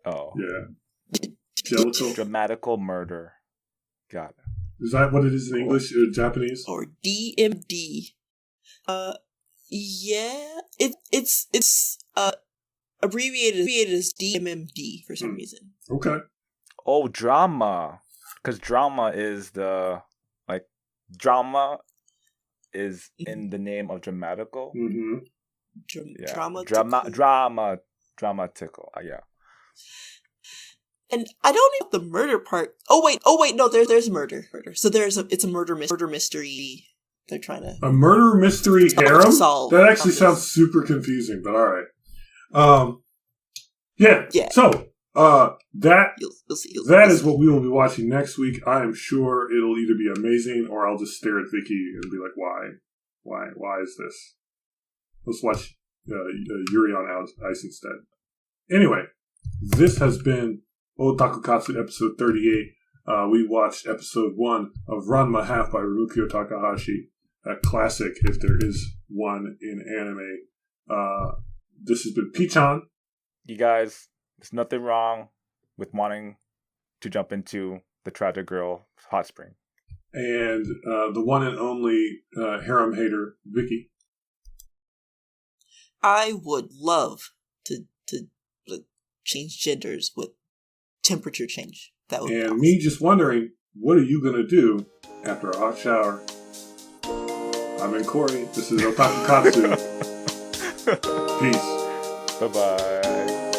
Oh. Yeah. Jellicle. Dramatical Murder. Got it. Is that what it is in English or Japanese? Or DMD. Yeah. It's abbreviated as DMMD for some reason. Okay. Oh, drama. Because drama is drama is in the name of dramatical. Mm-hmm. Dramatical. Yeah. And I don't know the murder part. Oh wait, no, there's murder. So it's a murder mystery. They're trying to a murder mystery harem. That actually sounds super confusing, but all right. Yeah. So you'll see. That is what we will be watching next week. I am sure it'll either be amazing or I'll just stare at Vicky and be like, why is this? Let's watch Yuri on Ice instead. Anyway, this has been Taku Katsu episode 38. We watched episode 1 of Ranma Half by Ryukyo Takahashi, a classic if there is one in anime. This has been Pichan. You guys, there's nothing wrong with wanting to jump into the tragic girl hot spring. And the one and only harem hater, Vicky. I would love to change genders with temperature change. That would be awesome. Me just wondering, what are you going to do after a hot shower? I'm in Cori. This is Otaku Katsu. Peace. Bye-bye.